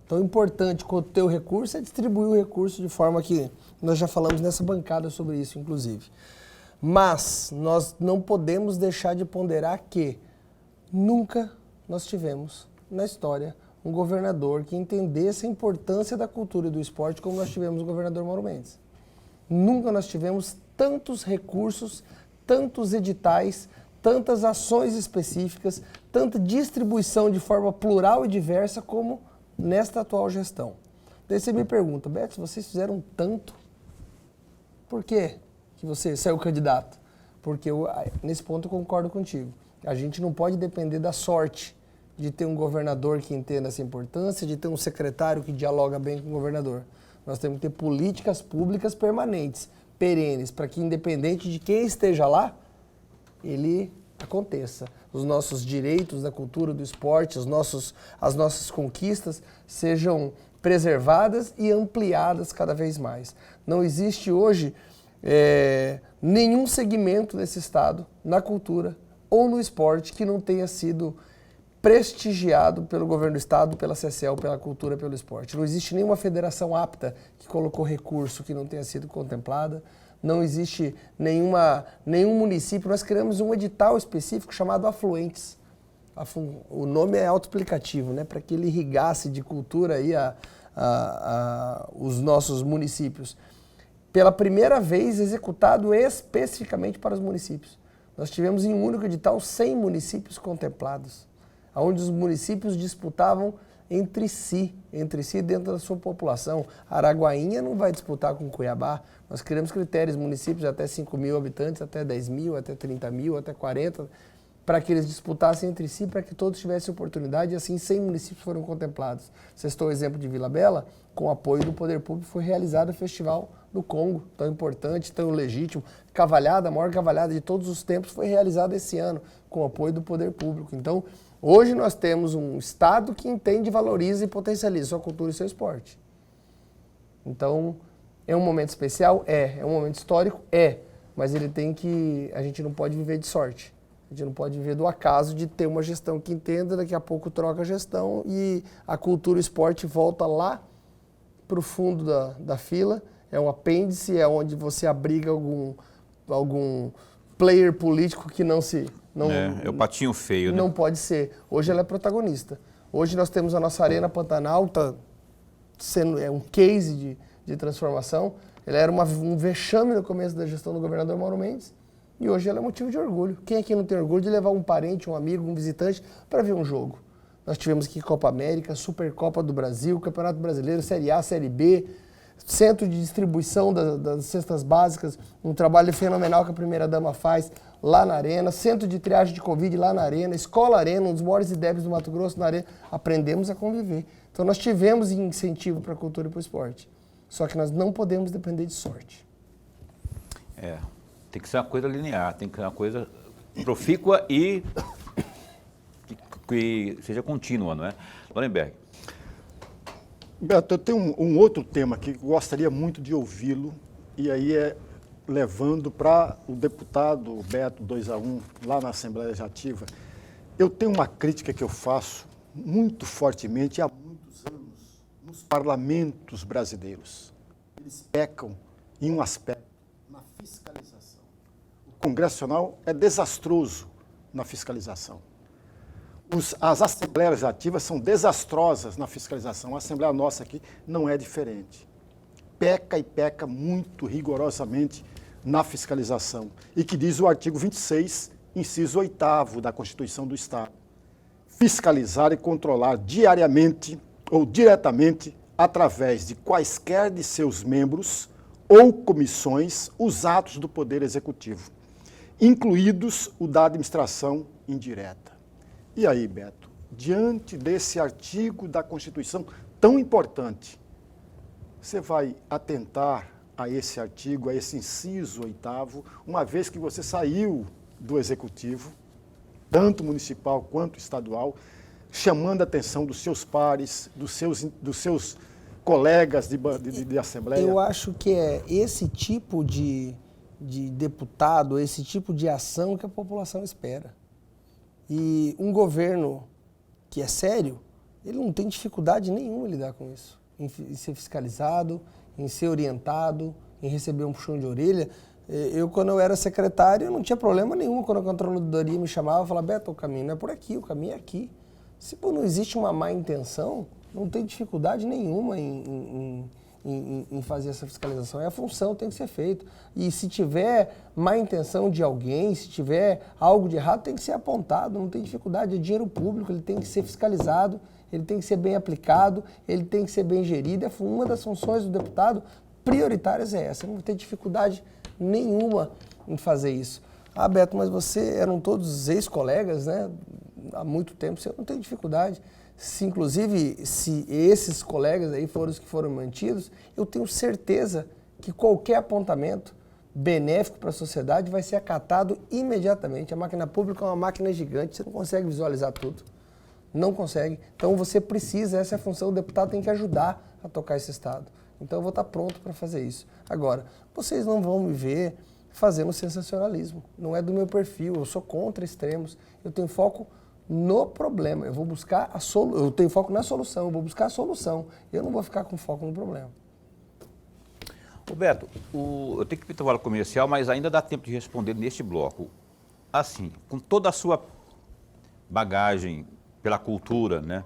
Então, importante quanto ter o recurso é distribuir o recurso de forma que nós já falamos nessa bancada sobre isso, inclusive. Mas nós não podemos deixar de ponderar que nunca nós tivemos na história um governador que entendesse a importância da cultura e do esporte como nós tivemos o governador Mauro Mendes. Nunca nós tivemos tantos recursos, tantos editais, tantas ações específicas, tanta distribuição de forma plural e diversa como nesta atual gestão. Daí você me pergunta, Beto, se vocês fizeram tanto, por que você saiu candidato? Porque nesse ponto eu concordo contigo. A gente não pode depender da sorte de ter um governador que entenda essa importância, de ter um secretário que dialoga bem com o governador. Nós temos que ter políticas públicas permanentes, perenes, para que, independente de quem esteja lá, ele aconteça. Os nossos direitos da cultura, do esporte, as nossas conquistas sejam preservadas e ampliadas cada vez mais. Não existe hoje nenhum segmento desse Estado, na cultura, ou no esporte que não tenha sido prestigiado pelo governo do estado, pela CCL, pela cultura, pelo esporte. Não existe nenhuma federação apta que colocou recurso que não tenha sido contemplada. Não existe nenhum município. Nós criamos um edital específico chamado Afluentes. O nome é autoexplicativo, né? Para que ele irrigasse de cultura aí os nossos municípios. Pela primeira vez executado especificamente para os municípios. Nós tivemos em um único edital 100 municípios contemplados, onde os municípios disputavam entre si dentro da sua população. Araguainha não vai disputar com Cuiabá. Nós criamos critérios, municípios até 5 mil habitantes, até 10 mil, até 30 mil, até 40, para que eles disputassem entre si, para que todos tivessem oportunidade, e assim 100 municípios foram contemplados. Vocês estão o exemplo de Vila Bela, com apoio do poder público, foi realizado o Festival do Congo, tão importante, tão legítimo. Cavalhada, a maior cavalhada de todos os tempos, foi realizada esse ano, com apoio do poder público. Então, hoje nós temos um Estado que entende, valoriza e potencializa sua cultura e seu esporte. Então, é um momento especial? É um momento histórico? Mas ele tem que... A gente não pode viver de sorte. A gente não pode viver do acaso de ter uma gestão que entenda, daqui a pouco troca a gestão e a cultura e o esporte volta lá para o fundo da fila. É um apêndice, é onde você abriga algum player político que não se... É o patinho feio, né? Não pode ser. Hoje ela é protagonista. Hoje nós temos a nossa Arena Pantanal, está sendo um case de transformação. Ela era um vexame no começo da gestão do governador Mauro Mendes e hoje ela é motivo de orgulho. Quem aqui não tem orgulho de levar um parente, um amigo, um visitante para ver um jogo? Nós tivemos aqui Copa América, Supercopa do Brasil, Campeonato Brasileiro, Série A, Série B, centro de distribuição das cestas básicas, um trabalho fenomenal que a primeira-dama faz lá na Arena, centro de triagem de Covid lá na Arena, Escola Arena, um dos maiores IDEBs do Mato Grosso na Arena. Aprendemos a conviver. Então nós tivemos incentivo para a cultura e para o esporte. Só que nós não podemos depender de sorte. Tem que ser uma coisa linear, tem que ser uma coisa profícua e que seja contínua, não é? Lorenberg. Beto, eu tenho um outro tema que gostaria muito de ouvi-lo, e aí levando para o deputado Beto 2-1, lá na Assembleia Legislativa. Eu tenho uma crítica que eu faço muito fortemente há muitos anos nos parlamentos brasileiros. Eles pecam em um aspecto, na fiscalização. O Congresso Nacional é desastroso na fiscalização. As assembleias legislativas são desastrosas na fiscalização. A Assembleia nossa aqui não é diferente. Peca e peca muito rigorosamente na fiscalização. E que diz o artigo 26, inciso 8º da Constituição do Estado. Fiscalizar e controlar diariamente ou diretamente, através de quaisquer de seus membros ou comissões, os atos do Poder Executivo, incluídos o da administração indireta. E aí, Beto, diante desse artigo da Constituição tão importante, você vai atentar a esse artigo, a esse inciso 8º, uma vez que você saiu do Executivo, tanto municipal quanto estadual, chamando a atenção dos seus pares, dos seus colegas de Assembleia? Eu acho que é esse tipo de deputado, esse tipo de ação que a população espera. E um governo que é sério, ele não tem dificuldade nenhuma em lidar com isso. Em ser fiscalizado, em ser orientado, em receber um puxão de orelha. Quando eu era secretário, eu não tinha problema nenhum. Quando a controladoria me chamava, eu falava, Beto, o caminho não é por aqui, o caminho é aqui. Se não existe uma má intenção, não tem dificuldade nenhuma em fazer essa fiscalização. É a função, tem que ser feito. E se tiver má intenção de alguém, se tiver algo de errado, tem que ser apontado, não tem dificuldade. É dinheiro público, ele tem que ser fiscalizado, ele tem que ser bem aplicado, ele tem que ser bem gerido. Uma das funções do deputado prioritárias é essa. Não tem dificuldade nenhuma em fazer isso. Ah, Beto, mas eram todos ex-colegas, né? Há muito tempo, você não tem dificuldade. Inclusive, se esses colegas aí foram os que foram mantidos, eu tenho certeza que qualquer apontamento benéfico para a sociedade vai ser acatado imediatamente. A máquina pública é uma máquina gigante, você não consegue visualizar tudo. Não consegue. Então você precisa, essa é a função, o deputado tem que ajudar a tocar esse Estado. Então eu vou estar pronto para fazer isso. Agora, vocês não vão me ver fazendo sensacionalismo. Não é do meu perfil, eu sou contra extremos. Eu tenho foco no problema, eu vou buscar eu tenho foco na solução, eu vou buscar a solução. Eu não vou ficar com foco no problema. Roberto, eu tenho que ir para o intervalo comercial, mas ainda dá tempo de responder neste bloco. Assim, com toda a sua bagagem pela cultura, né?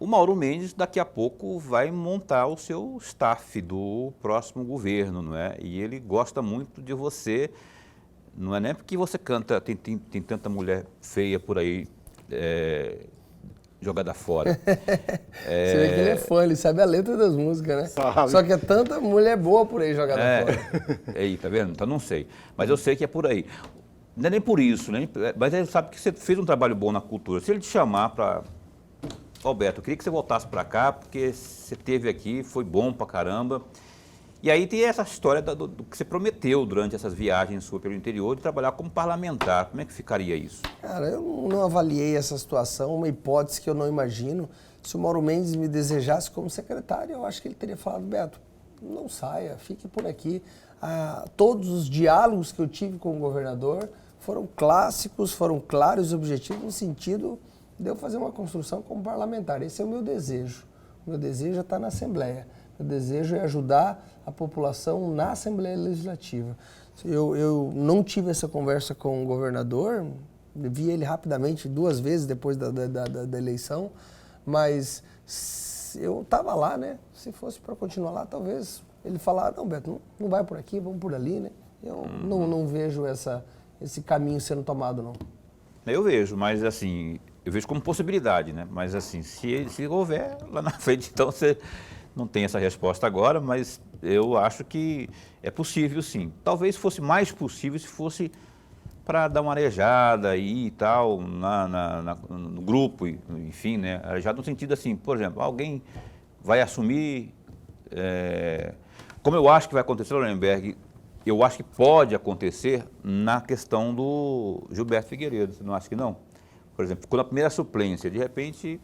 O Mauro Mendes daqui a pouco vai montar o seu staff do próximo governo, não é? E ele gosta muito de você, não é nem porque você canta, tem tanta mulher feia por aí jogada fora. Você vê que ele é fã, ele sabe a letra das músicas, né? Sabe. Só que é tanta mulher boa por aí jogada fora. Aí, tá vendo? Então não sei. Mas eu sei que é por aí. Não é nem por isso, né? Mas ele sabe que você fez um trabalho bom na cultura. Se ele te chamar para... Roberto, eu queria que você voltasse para cá, porque você esteve aqui, foi bom pra caramba. E aí tem essa história do que você prometeu durante essas viagens suas pelo interior, de trabalhar como parlamentar. Como é que ficaria isso? Cara, eu não avaliei essa situação, uma hipótese que eu não imagino. Se o Mauro Mendes me desejasse como secretário, eu acho que ele teria falado, Beto, não saia, fique por aqui. Todos os diálogos que eu tive com o governador foram clássicos, foram claros e objetivos no sentido de eu fazer uma construção como parlamentar. Esse é o meu desejo. O meu desejo é estar na Assembleia. O meu desejo é ajudar a população na Assembleia Legislativa. Eu não tive essa conversa com o governador, vi ele rapidamente 2 vezes depois da eleição, mas eu estava lá, né? Se fosse para continuar lá, talvez ele falar, não, Beto, não vai por aqui, vamos por ali, né? Eu não vejo esse caminho sendo tomado, não. Eu vejo, mas assim, eu vejo como possibilidade, né? Mas assim, se houver lá na frente, então você não tem essa resposta agora, mas eu acho que é possível sim. Talvez fosse mais possível se fosse para dar uma arejada aí e tal, no grupo, enfim, né? Arejada no sentido assim, por exemplo, alguém vai assumir, como eu acho que vai acontecer, Lorenberg, eu acho que pode acontecer na questão do Gilberto Figueiredo, você não acha que não? Por exemplo, ficou na primeira suplência, de repente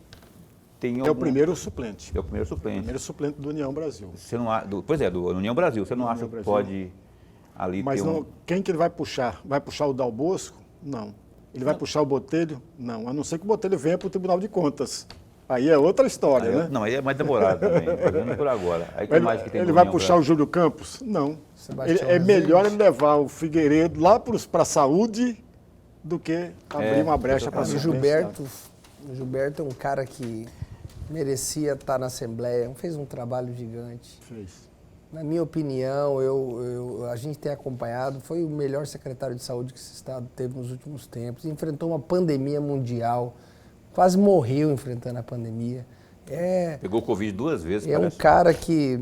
tem algum... É o primeiro suplente. É o primeiro suplente. O primeiro suplente do União Brasil. Você não, pois é, do União Brasil, você não acha que pode ali Mas ter não, quem que ele vai puxar? Vai puxar o Dal Bosco? Não. Ele vai puxar o Botelho? Não. A não ser que o Botelho venha para o Tribunal de Contas. Aí é outra história, né? Não, aí é mais demorado também, fazendo por agora. Aí que mais que tem ele vai puxar o Júlio Campos? Não. É melhor ele levar o Figueiredo lá para a saúde do que abrir uma brecha para o Gilberto. O Gilberto é um cara que merecia estar na Assembleia, fez um trabalho gigante. Fez. Na minha opinião, a gente tem acompanhado, foi o melhor secretário de saúde que esse estado teve nos últimos tempos, enfrentou uma pandemia mundial, quase morreu enfrentando a pandemia. Pegou Covid 2 vezes, parece. Um cara que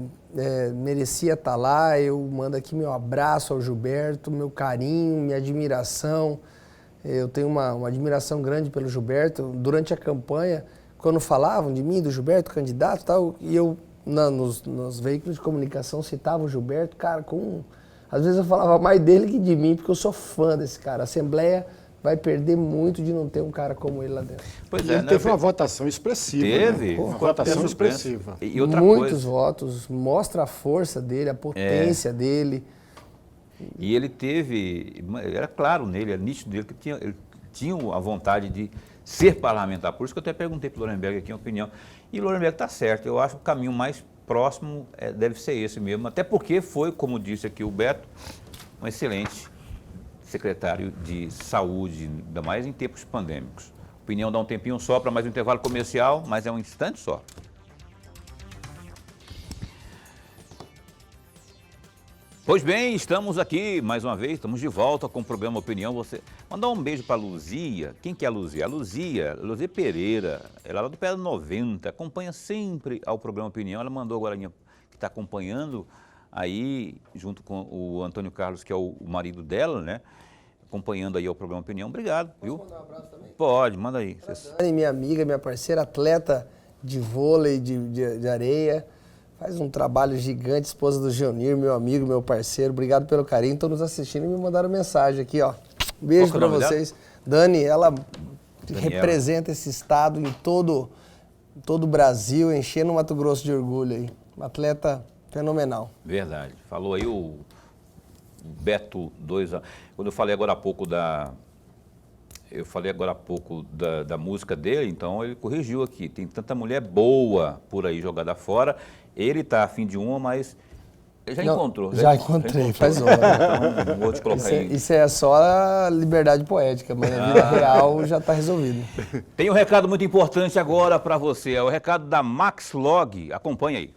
merecia estar lá. Eu mando aqui meu abraço ao Gilberto, meu carinho, minha admiração. Eu tenho uma admiração grande pelo Gilberto. Durante a campanha, quando falavam de mim, do Gilberto, candidato e tal, e eu, nos veículos de comunicação, citava o Gilberto, cara, às vezes eu falava mais dele que de mim, porque eu sou fã desse cara. A Assembleia vai perder muito de não ter um cara como ele lá dentro. Pois é, ele teve uma votação expressiva. Teve? Né? Uma votação expressiva. E outra Muitos votos, mostra a força dele, a potência dele. E ele teve, era claro nele, era nítido dele, que ele tinha a vontade de ser parlamentar. Por isso que eu até perguntei para o Lorenberg aqui a opinião. E o Lorenberg está certo, eu acho que o caminho mais próximo deve ser esse mesmo. Até porque foi, como disse aqui o Beto, um excelente secretário de saúde, ainda mais em tempos pandêmicos. Opinião dá um tempinho só para mais um intervalo comercial, mas é um instante só. Pois bem, estamos aqui mais uma vez, estamos de volta com o programa Opinião. Mandar um beijo para a Luzia. Quem que é a Luzia? A Luzia Pereira, ela é lá do Pé 90, acompanha sempre ao programa Opinião. Ela mandou agora que está acompanhando aí, junto com o Antônio Carlos, que é o marido dela, né? Acompanhando aí o programa Opinião. Obrigado, viu? Posso mandar um abraço também? Pode, manda aí. Dani, minha amiga, minha parceira, atleta de vôlei, de areia. Faz um trabalho gigante, esposa do Geonir, meu amigo, meu parceiro. Obrigado pelo carinho. Estão nos assistindo e me mandaram mensagem aqui, ó. Beijo pra vocês. Dani, ela representa esse estado em todo o Brasil, enchendo o Mato Grosso de orgulho aí. Uma atleta fenomenal. Verdade. Falou aí Beto 2 anos. Quando eu falei agora há pouco da música dele, então ele corrigiu aqui. Tem tanta mulher boa por aí jogada fora. Ele está afim de uma, mas ele já encontrou. Já encontrei, faz hora. Então, vou te colocar aí. Isso é só a liberdade poética, mas na vida real já está resolvido. Tem um recado muito importante agora para você. É o recado da Maxlog. Acompanha aí.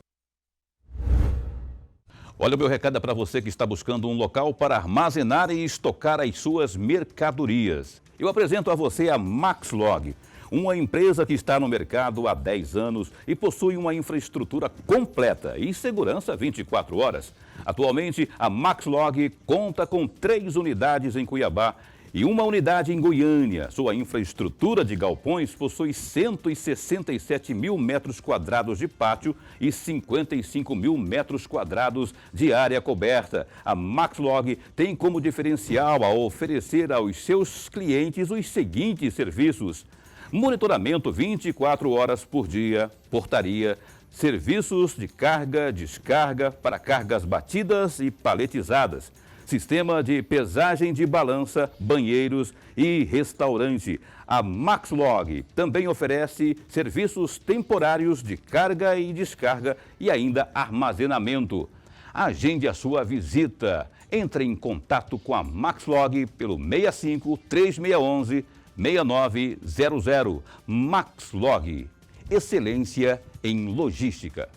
Olha, o meu recado é para você que está buscando um local para armazenar e estocar as suas mercadorias. Eu apresento a você a Maxlog, uma empresa que está no mercado há 10 anos e possui uma infraestrutura completa e segurança 24 horas. Atualmente, a Maxlog conta com 3 unidades em Cuiabá e uma unidade em Goiânia. Sua infraestrutura de galpões possui 167 mil metros quadrados de pátio e 55 mil metros quadrados de área coberta. A Maxlog tem como diferencial a oferecer aos seus clientes os seguintes serviços: monitoramento 24 horas por dia, portaria, serviços de carga, descarga para cargas batidas e paletizadas, sistema de pesagem de balança, banheiros e restaurante. A Maxlog também oferece serviços temporários de carga e descarga e ainda armazenamento. Agende a sua visita. Entre em contato com a Maxlog pelo 65 3611 6900. Maxlog, excelência em logística.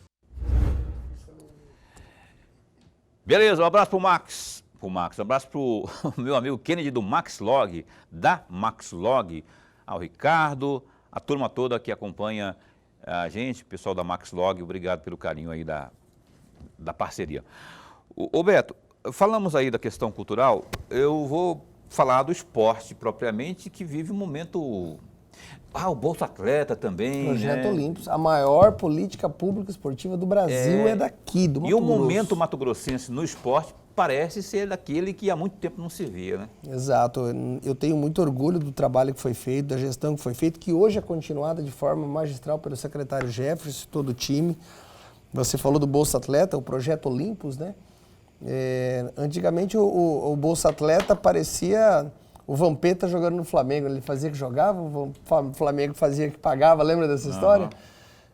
Beleza, um abraço pro Max. Um abraço pro meu amigo Kennedy do Maxlog, da Maxlog, ao Ricardo, a turma toda que acompanha a gente, pessoal da Maxlog, obrigado pelo carinho aí da parceria. Ô Beto, falamos aí da questão cultural, eu vou falar do esporte propriamente, que vive um momento... o Bolsa Atleta também, Projeto né? Olympus, a maior política pública esportiva do Brasil é daqui, do Mato E o Grosso. momento mato-grossense no esporte parece ser daquele que há muito tempo não se via, né? Exato, eu tenho muito orgulho do trabalho que foi feito, da gestão que foi feita, que hoje é continuada de forma magistral pelo secretário Jefferson e todo o time. Você falou do Bolsa Atleta, o Projeto Olympus, né? Antigamente o Bolsa Atleta parecia o Vampeta jogando no Flamengo. Ele fazia que jogava, o Flamengo fazia que pagava, lembra dessa história?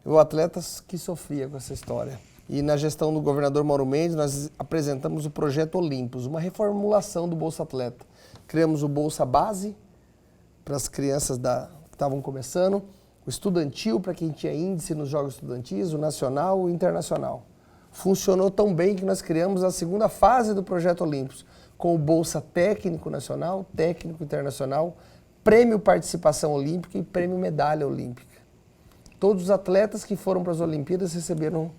O atleta que sofria com essa história. E na gestão do governador Mauro Mendes, nós apresentamos o Projeto Olympus, uma reformulação do Bolsa Atleta. Criamos o Bolsa Base para as crianças que estavam começando, o estudantil para quem tinha índice nos jogos estudantis, o nacional e o internacional. Funcionou tão bem que nós criamos a segunda fase do Projeto Olympus, com o Bolsa Técnico Nacional, Técnico Internacional, Prêmio Participação Olímpica e Prêmio Medalha Olímpica. Todos os atletas que foram para as Olimpíadas receberam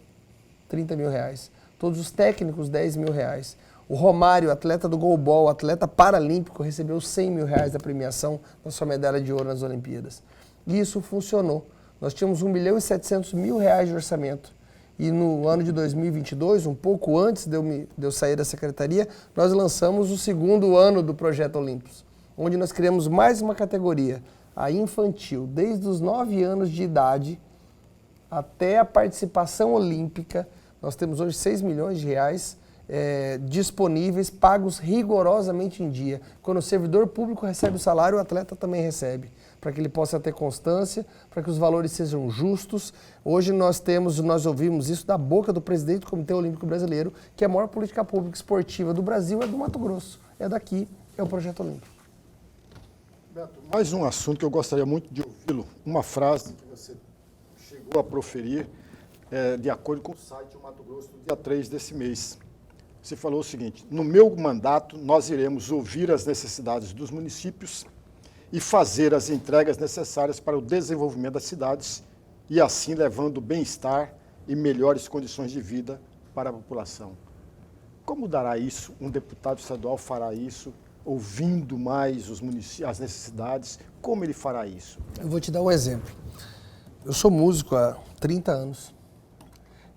30 mil reais. Todos os técnicos, 10 mil reais. O Romário, atleta do goalball, atleta paralímpico, recebeu 100 mil reais da premiação na sua medalha de ouro nas Olimpíadas. E isso funcionou. Nós tínhamos 1 milhão e 700 mil reais de orçamento. E no ano de 2022, um pouco antes de eu sair da secretaria, nós lançamos o segundo ano do Projeto Olympus, onde nós criamos mais uma categoria, a infantil, desde os 9 anos de idade até a participação olímpica. Nós temos hoje 6 milhões de reais disponíveis, pagos rigorosamente em dia. Quando o servidor público recebe o salário, o atleta também recebe, para que ele possa ter constância, para que os valores sejam justos. Hoje nós ouvimos isso da boca do presidente do Comitê Olímpico Brasileiro, que a maior política pública esportiva do Brasil é do Mato Grosso, é daqui, é o Projeto Olímpico. Beto, mais um assunto que eu gostaria muito de ouvi-lo, uma frase que você chegou a proferir, de acordo com o site do Mato Grosso, no dia 3 desse mês. Você falou o seguinte: no meu mandato, nós iremos ouvir as necessidades dos municípios e fazer as entregas necessárias para o desenvolvimento das cidades e assim levando bem-estar e melhores condições de vida para a população. Como dará isso? Um deputado estadual fará isso, ouvindo mais os municípios, as necessidades? Como ele fará isso? Eu vou te dar um exemplo. Eu sou músico há 30 anos.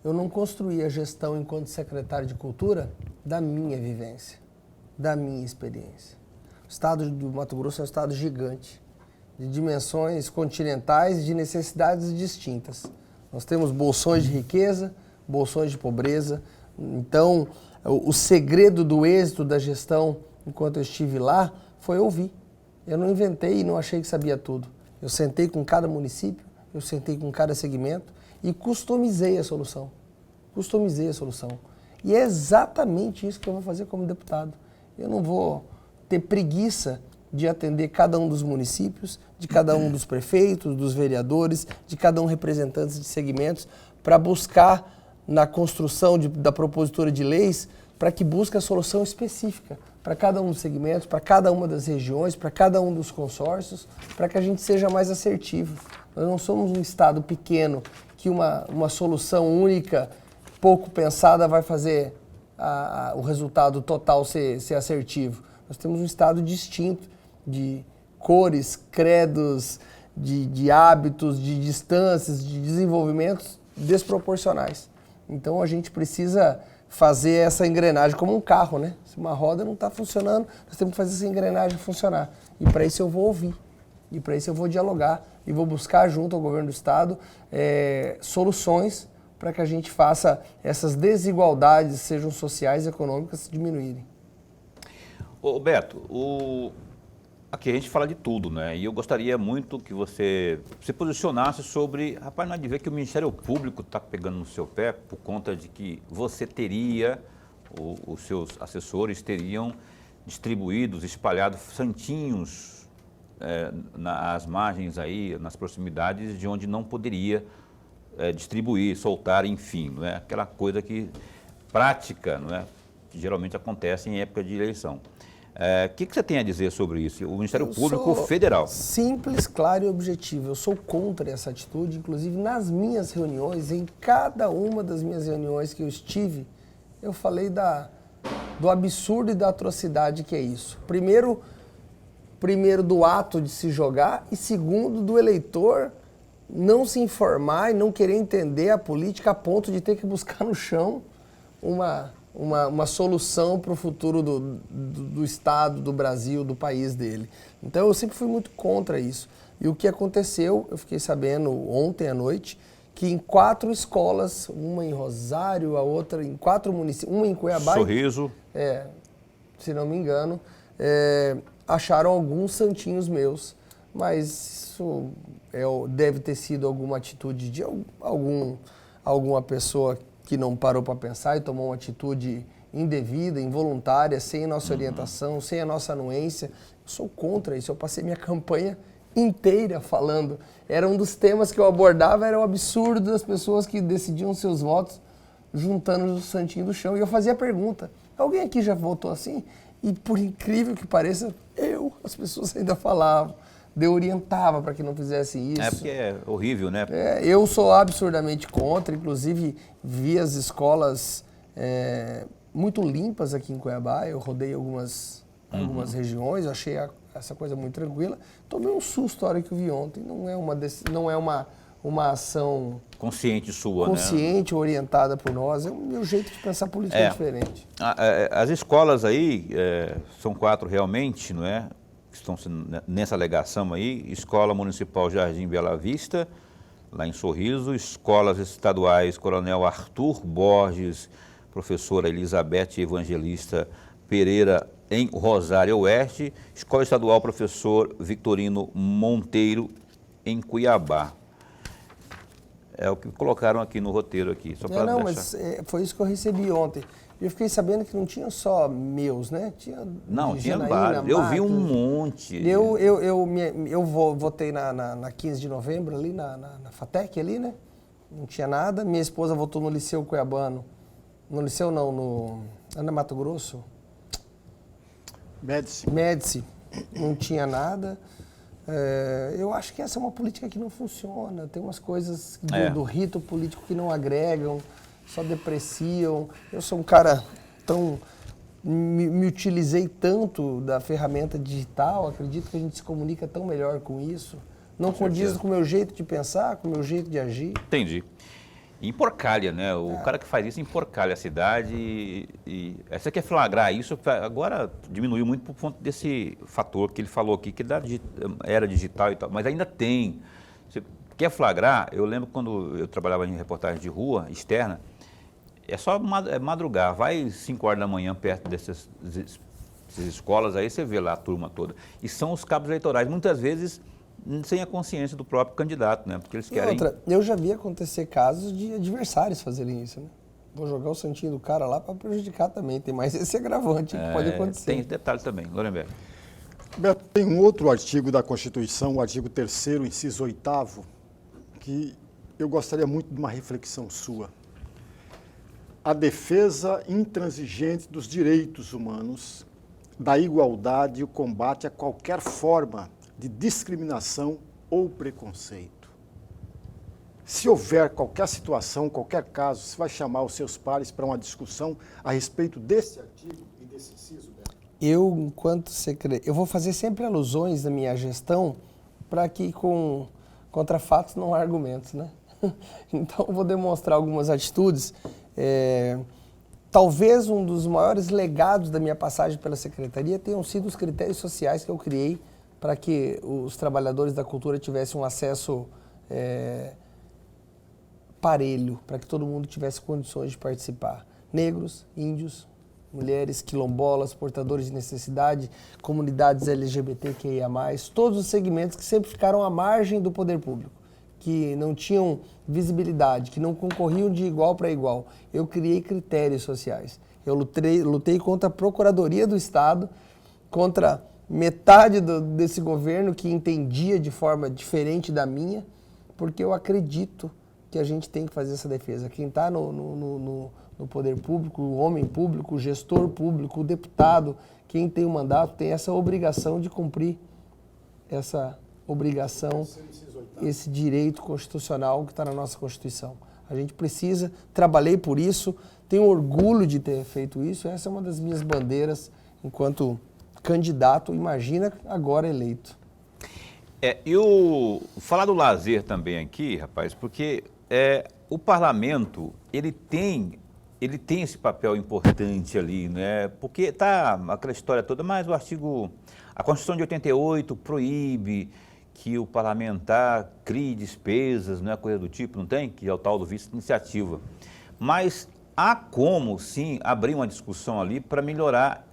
Eu não construí a gestão enquanto secretário de Cultura da minha vivência, da minha experiência. O estado do Mato Grosso é um estado gigante, de dimensões continentais e de necessidades distintas. Nós temos bolsões de riqueza, bolsões de pobreza. Então, o segredo do êxito da gestão enquanto eu estive lá foi ouvir. Eu não inventei e não achei que sabia tudo. Eu sentei com cada município, eu sentei com cada segmento e customizei a solução. Customizei a solução. E é exatamente isso que eu vou fazer como deputado. Eu não vou ter preguiça de atender cada um dos municípios, de cada um dos prefeitos, dos vereadores, de cada um representantes de segmentos, para buscar na construção da propositura de leis, para que busque a solução específica para cada um dos segmentos, para cada uma das regiões, para cada um dos consórcios, para que a gente seja mais assertivo. Nós não somos um estado pequeno que uma solução única, pouco pensada, vai fazer o resultado total ser assertivo. Nós temos um estado distinto, de cores, credos, de hábitos, de distâncias, de desenvolvimentos desproporcionais. Então a gente precisa fazer essa engrenagem como um carro, né? Se uma roda não está funcionando, nós temos que fazer essa engrenagem funcionar. E para isso eu vou ouvir, e para isso eu vou dialogar, e vou buscar junto ao governo do estado soluções para que a gente faça essas desigualdades, sejam sociais e econômicas, diminuírem. Ô Beto, aqui a gente fala de tudo, né? E eu gostaria muito que você se posicionasse sobre... Rapaz, não é de ver que o Ministério Público está pegando no seu pé por conta de que você teria, os seus assessores teriam distribuídos, espalhados santinhos nas margens aí, nas proximidades de onde não poderia distribuir, soltar, enfim, não é? Aquela coisa prática, não é? Que geralmente acontece em época de eleição. O que você tem a dizer sobre isso? O Ministério Público Federal. Simples, claro e objetivo. Eu sou contra essa atitude, inclusive nas minhas reuniões, em cada uma das minhas reuniões que eu estive, eu falei do absurdo e da atrocidade que é isso. Primeiro do ato de se jogar e segundo do eleitor não se informar e não querer entender a política a ponto de ter que buscar no chão uma solução para o futuro do Estado, do Brasil, do país dele. Então eu sempre fui muito contra isso. E o que aconteceu, eu fiquei sabendo ontem à noite, que em 4 escolas, uma em Rosário, a outra em 4 municípios, uma em Cuiabá... Sorriso. Se não me engano, acharam alguns santinhos meus, mas isso deve ter sido alguma atitude de alguma pessoa que não parou para pensar e tomou uma atitude indevida, involuntária, sem a nossa orientação, sem a nossa anuência. Eu sou contra isso. Eu passei minha campanha inteira falando. Era um dos temas que eu abordava, era o absurdo das pessoas que decidiam seus votos juntando o santinho do chão. E eu fazia a pergunta, alguém aqui já votou assim? E por incrível que pareça, as pessoas ainda falavam. Eu orientava para que não fizessem isso. Porque é horrível, né? Eu sou absurdamente contra, inclusive vi as escolas muito limpas aqui em Cuiabá, eu rodei algumas regiões, eu achei essa coisa muito tranquila. Tomei um susto a hora que eu vi ontem, não é uma ação... Consciente sua, consciente, né? Orientada por nós, é o meu jeito de pensar política diferente. As escolas aí, são 4 realmente, não é? Estão nessa alegação aí, Escola Municipal Jardim Bela Vista, lá em Sorriso, escolas estaduais Coronel Arthur Borges, professora Elizabeth Evangelista Pereira, em Rosário Oeste, Escola Estadual Professor Victorino Monteiro, em Cuiabá. É o que colocaram aqui no roteiro aqui. Só para deixar... mas foi isso que eu recebi ontem. Eu fiquei sabendo que não tinha só meus, né? Tinha vários. Eu vi um monte. Eu votei na 15 de novembro ali, na FATEC ali, né? Não tinha nada. Minha esposa votou no Liceu Cuiabano. No Liceu não, no Mato Grosso. Médici. Não tinha nada. Eu acho que essa é uma política que não funciona. Tem umas coisas do rito político que não agregam, só depreciam. Eu sou um cara me utilizei tanto da ferramenta digital, acredito que a gente se comunica tão melhor com isso. Não condiz com o meu jeito de pensar, com o meu jeito de agir. Entendi. Emporcalha, né? O cara que faz isso emporcalha a cidade e você quer flagrar isso, agora diminuiu muito por conta desse fator que ele falou aqui, que era digital e tal, mas ainda tem. Você quer flagrar? Eu lembro quando eu trabalhava em reportagem de rua, externa, É só madrugar, vai 5 horas da manhã perto dessas escolas, aí você vê lá a turma toda. E são os cabos eleitorais, muitas vezes sem a consciência do próprio candidato, né? Porque eles querem... Outra, eu já vi acontecer casos de adversários fazerem isso, né? Vou jogar o santinho do cara lá para prejudicar também, tem mais esse agravante que pode acontecer. Tem esse detalhe também, Lorenberg. Beto, tem um outro artigo da Constituição, o artigo 3º, inciso 8º, que eu gostaria muito de uma reflexão sua. A defesa intransigente dos direitos humanos, da igualdade e o combate a qualquer forma de discriminação ou preconceito. Se houver qualquer situação, qualquer caso, você vai chamar os seus pares para uma discussão a respeito desse artigo e desse inciso, Beto? Eu, enquanto secretário, eu vou fazer sempre alusões na minha gestão para que contra fatos não há argumentos, né? Então, eu vou demonstrar algumas atitudes. Talvez um dos maiores legados da minha passagem pela secretaria tenham sido os critérios sociais que eu criei para que os trabalhadores da cultura tivessem um acesso parelho, para que todo mundo tivesse condições de participar. Negros, índios, mulheres, quilombolas, portadores de necessidade, comunidades LGBTQIA+, todos os segmentos que sempre ficaram à margem do poder público, que não tinham visibilidade, que não concorriam de igual para igual. Eu criei critérios sociais. Eu lutei contra a Procuradoria do Estado, contra metade desse governo que entendia de forma diferente da minha, porque eu acredito que a gente tem que fazer essa defesa. Quem está no poder público, o homem público, o gestor público, o deputado, quem tem o mandato, tem essa obrigação de cumprir essa obrigação, esse direito constitucional que está na nossa Constituição. A gente precisa, trabalhei por isso, tenho orgulho de ter feito isso, essa é uma das minhas bandeiras enquanto candidato, imagina agora eleito. Eu falar do lazer também aqui, rapaz, porque o parlamento, ele tem esse papel importante ali, né? Porque tá aquela história toda, mas a Constituição de 88 proíbe que o parlamentar crie despesas, não é coisa do tipo, não tem? Que é o tal do vice-iniciativa. Mas há como, sim, abrir uma discussão ali para melhorar.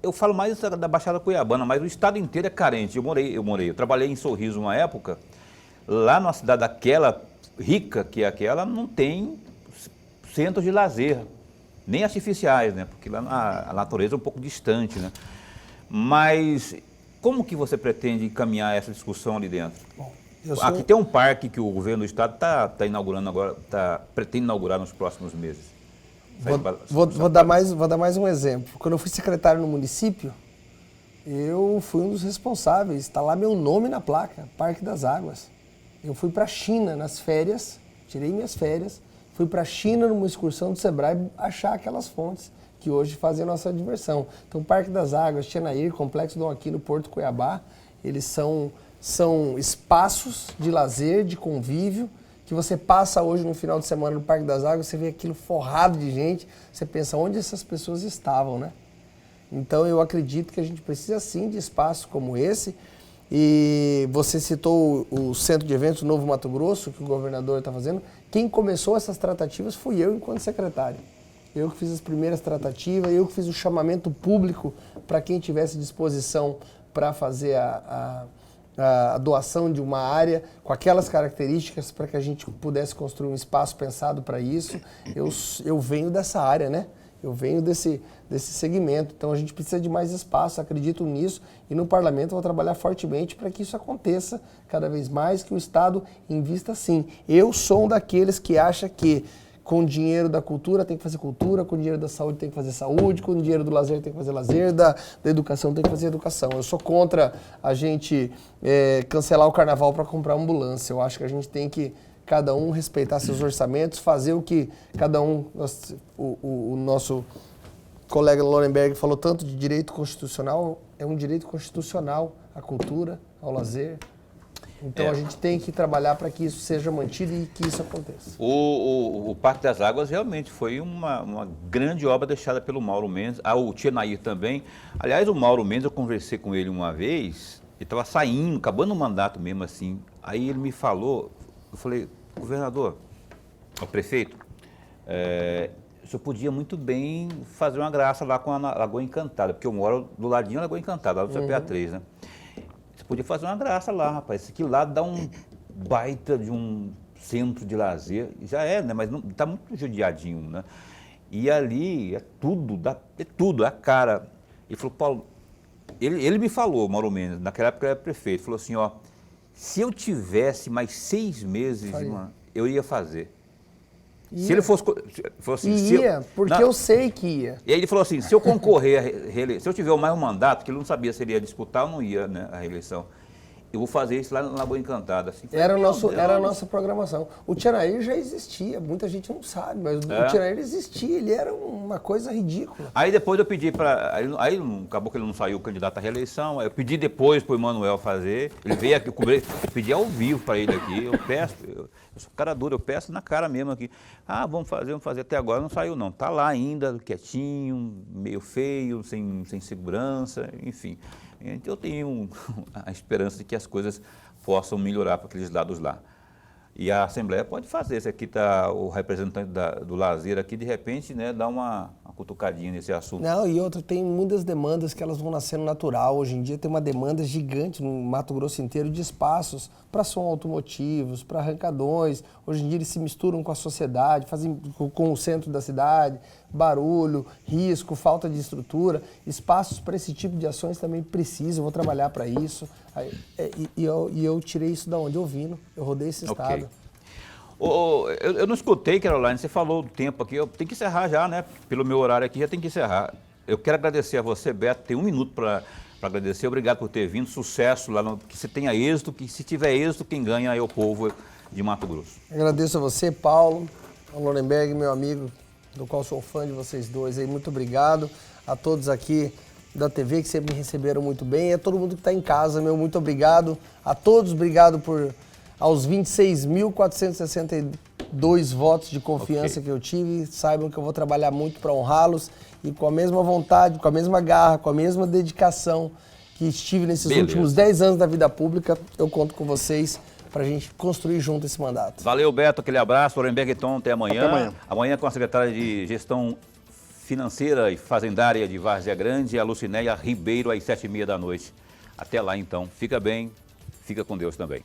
Eu falo mais da Baixada Cuiabana, mas o estado inteiro é carente. Eu trabalhei em Sorriso uma época, lá numa cidade daquela rica que é aquela, não tem centros de lazer, nem artificiais, né? Porque lá a natureza é um pouco distante, né? Mas como que você pretende encaminhar essa discussão ali dentro? Bom, aqui tem um parque que o governo do estado está inaugurando agora, pretende inaugurar nos próximos meses. Vou dar mais um exemplo. Quando eu fui secretário no município, eu fui um dos responsáveis, está lá meu nome na placa, Parque das Águas. Eu fui para a China nas férias, tirei minhas férias, fui para a China numa excursão do Sebrae achar aquelas fontes que hoje fazem a nossa diversão. Então, Parque das Águas, Chenair, Complexo Dom Aquino, Porto Cuiabá, eles são espaços de lazer, de convívio, que você passa hoje no final de semana no Parque das Águas, você vê aquilo forrado de gente, você pensa onde essas pessoas estavam, né? Então, eu acredito que a gente precisa, sim, de espaços como esse. E você citou o Centro de Eventos Novo Mato Grosso, que o governador está fazendo. Quem começou essas tratativas fui eu, enquanto secretário. Eu que fiz as primeiras tratativas, eu que fiz o chamamento público para quem tivesse disposição para fazer a doação de uma área com aquelas características para que a gente pudesse construir um espaço pensado para isso. Eu venho dessa área, né? Eu venho desse segmento, então a gente precisa de mais espaço, acredito nisso, e no parlamento eu vou trabalhar fortemente para que isso aconteça cada vez mais, que o Estado invista sim. Eu sou um daqueles que acha que com o dinheiro da cultura tem que fazer cultura, com o dinheiro da saúde tem que fazer saúde, com o dinheiro do lazer tem que fazer lazer, da educação tem que fazer educação. Eu sou contra a gente cancelar o carnaval para comprar ambulância. Eu acho que a gente tem que cada um respeitar seus orçamentos, fazer o que cada um... O nosso colega Lorenberg falou tanto de direito constitucional, é um direito constitucional a cultura, ao lazer. Então a gente tem que trabalhar para que isso seja mantido e que isso aconteça. O Parque das Águas realmente foi uma grande obra deixada pelo Mauro Mendes, o Chenair também. Aliás, o Mauro Mendes, eu conversei com ele uma vez, ele estava saindo, acabando o mandato mesmo assim. Aí ele me falou, eu falei, governador, o prefeito, o senhor podia muito bem fazer uma graça lá com a Lagoa Encantada, porque eu moro do ladinho da Lagoa Encantada, lá do CPA3, né? Você podia fazer uma graça lá, rapaz. Isso aqui lá dá um baita de um centro de lazer, já é, né? Mas não, tá muito judiadinho, né? E ali é tudo, a cara. Ele falou, Paulo, ele me falou, Mauro Mendes, naquela época ele era prefeito, falou assim, ó, se eu tivesse mais 6 meses, eu ia fazer. Se ele fosse... Falou assim, porque eu sei que ia. E aí ele falou assim, se eu concorrer à reeleição, se eu tiver mais um mandato, que ele não sabia se ele ia disputar ou não ia, né, a reeleição, eu vou fazer isso lá na Lagoa Encantada. Assim, era a nossa programação. O Tianair já existia, muita gente não sabe, mas o Tianair existia, ele era uma coisa ridícula. Aí depois eu pedi para... Aí acabou que ele não saiu candidato à reeleição, eu pedi depois para o Emanuel fazer, ele veio aqui, eu pedi ao vivo para ele aqui, eu peço, eu sou cara duro, eu peço na cara mesmo aqui. Ah, vamos fazer, até agora não saiu não, tá lá ainda, quietinho, meio feio, sem segurança, enfim. Eu tenho a esperança de que as coisas possam melhorar para aqueles lados lá. E a Assembleia pode fazer, se aqui está o representante do lazer aqui, de repente, né, dá uma cutucadinha nesse assunto. Não, e outra, tem muitas demandas que elas vão nascendo natural. Hoje em dia tem uma demanda gigante no Mato Grosso inteiro de espaços para som automotivos, para arrancadões. Hoje em dia eles se misturam com a sociedade, fazem com o centro da cidade, barulho, risco, falta de estrutura. Espaços para esse tipo de ações também precisam, eu vou trabalhar para isso. E eu tirei isso da onde? Ouvindo, eu rodei esse estado. Eu não escutei, Caroline, você falou do tempo aqui, eu tenho que encerrar já, né? Pelo meu horário aqui, já tem que encerrar. Eu quero agradecer a você, Beto, tem 1 minuto para agradecer, obrigado por ter vindo, sucesso lá, que você tenha êxito, que se tiver êxito, quem ganha é o povo de Mato Grosso. Agradeço a você, Paulo, ao Lorenberg, meu amigo, do qual sou fã de vocês dois aí, muito obrigado a todos aqui da TV que sempre me receberam muito bem, e a todo mundo que está em casa, meu, muito obrigado a todos, obrigado aos 26.462 votos de confiança que eu tive, saibam que eu vou trabalhar muito para honrá-los e com a mesma vontade, com a mesma garra, com a mesma dedicação que estive nesses últimos 10 anos da vida pública, eu conto com vocês para a gente construir junto esse mandato. Valeu, Beto, aquele abraço, Lorenberg, então, até amanhã. Até amanhã. Amanhã com a secretária de Gestão Financeira e Fazendária de Várzea Grande, a Lucinéia Ribeiro, às 7h30 da noite. Até lá, então. Fica bem, fica com Deus também.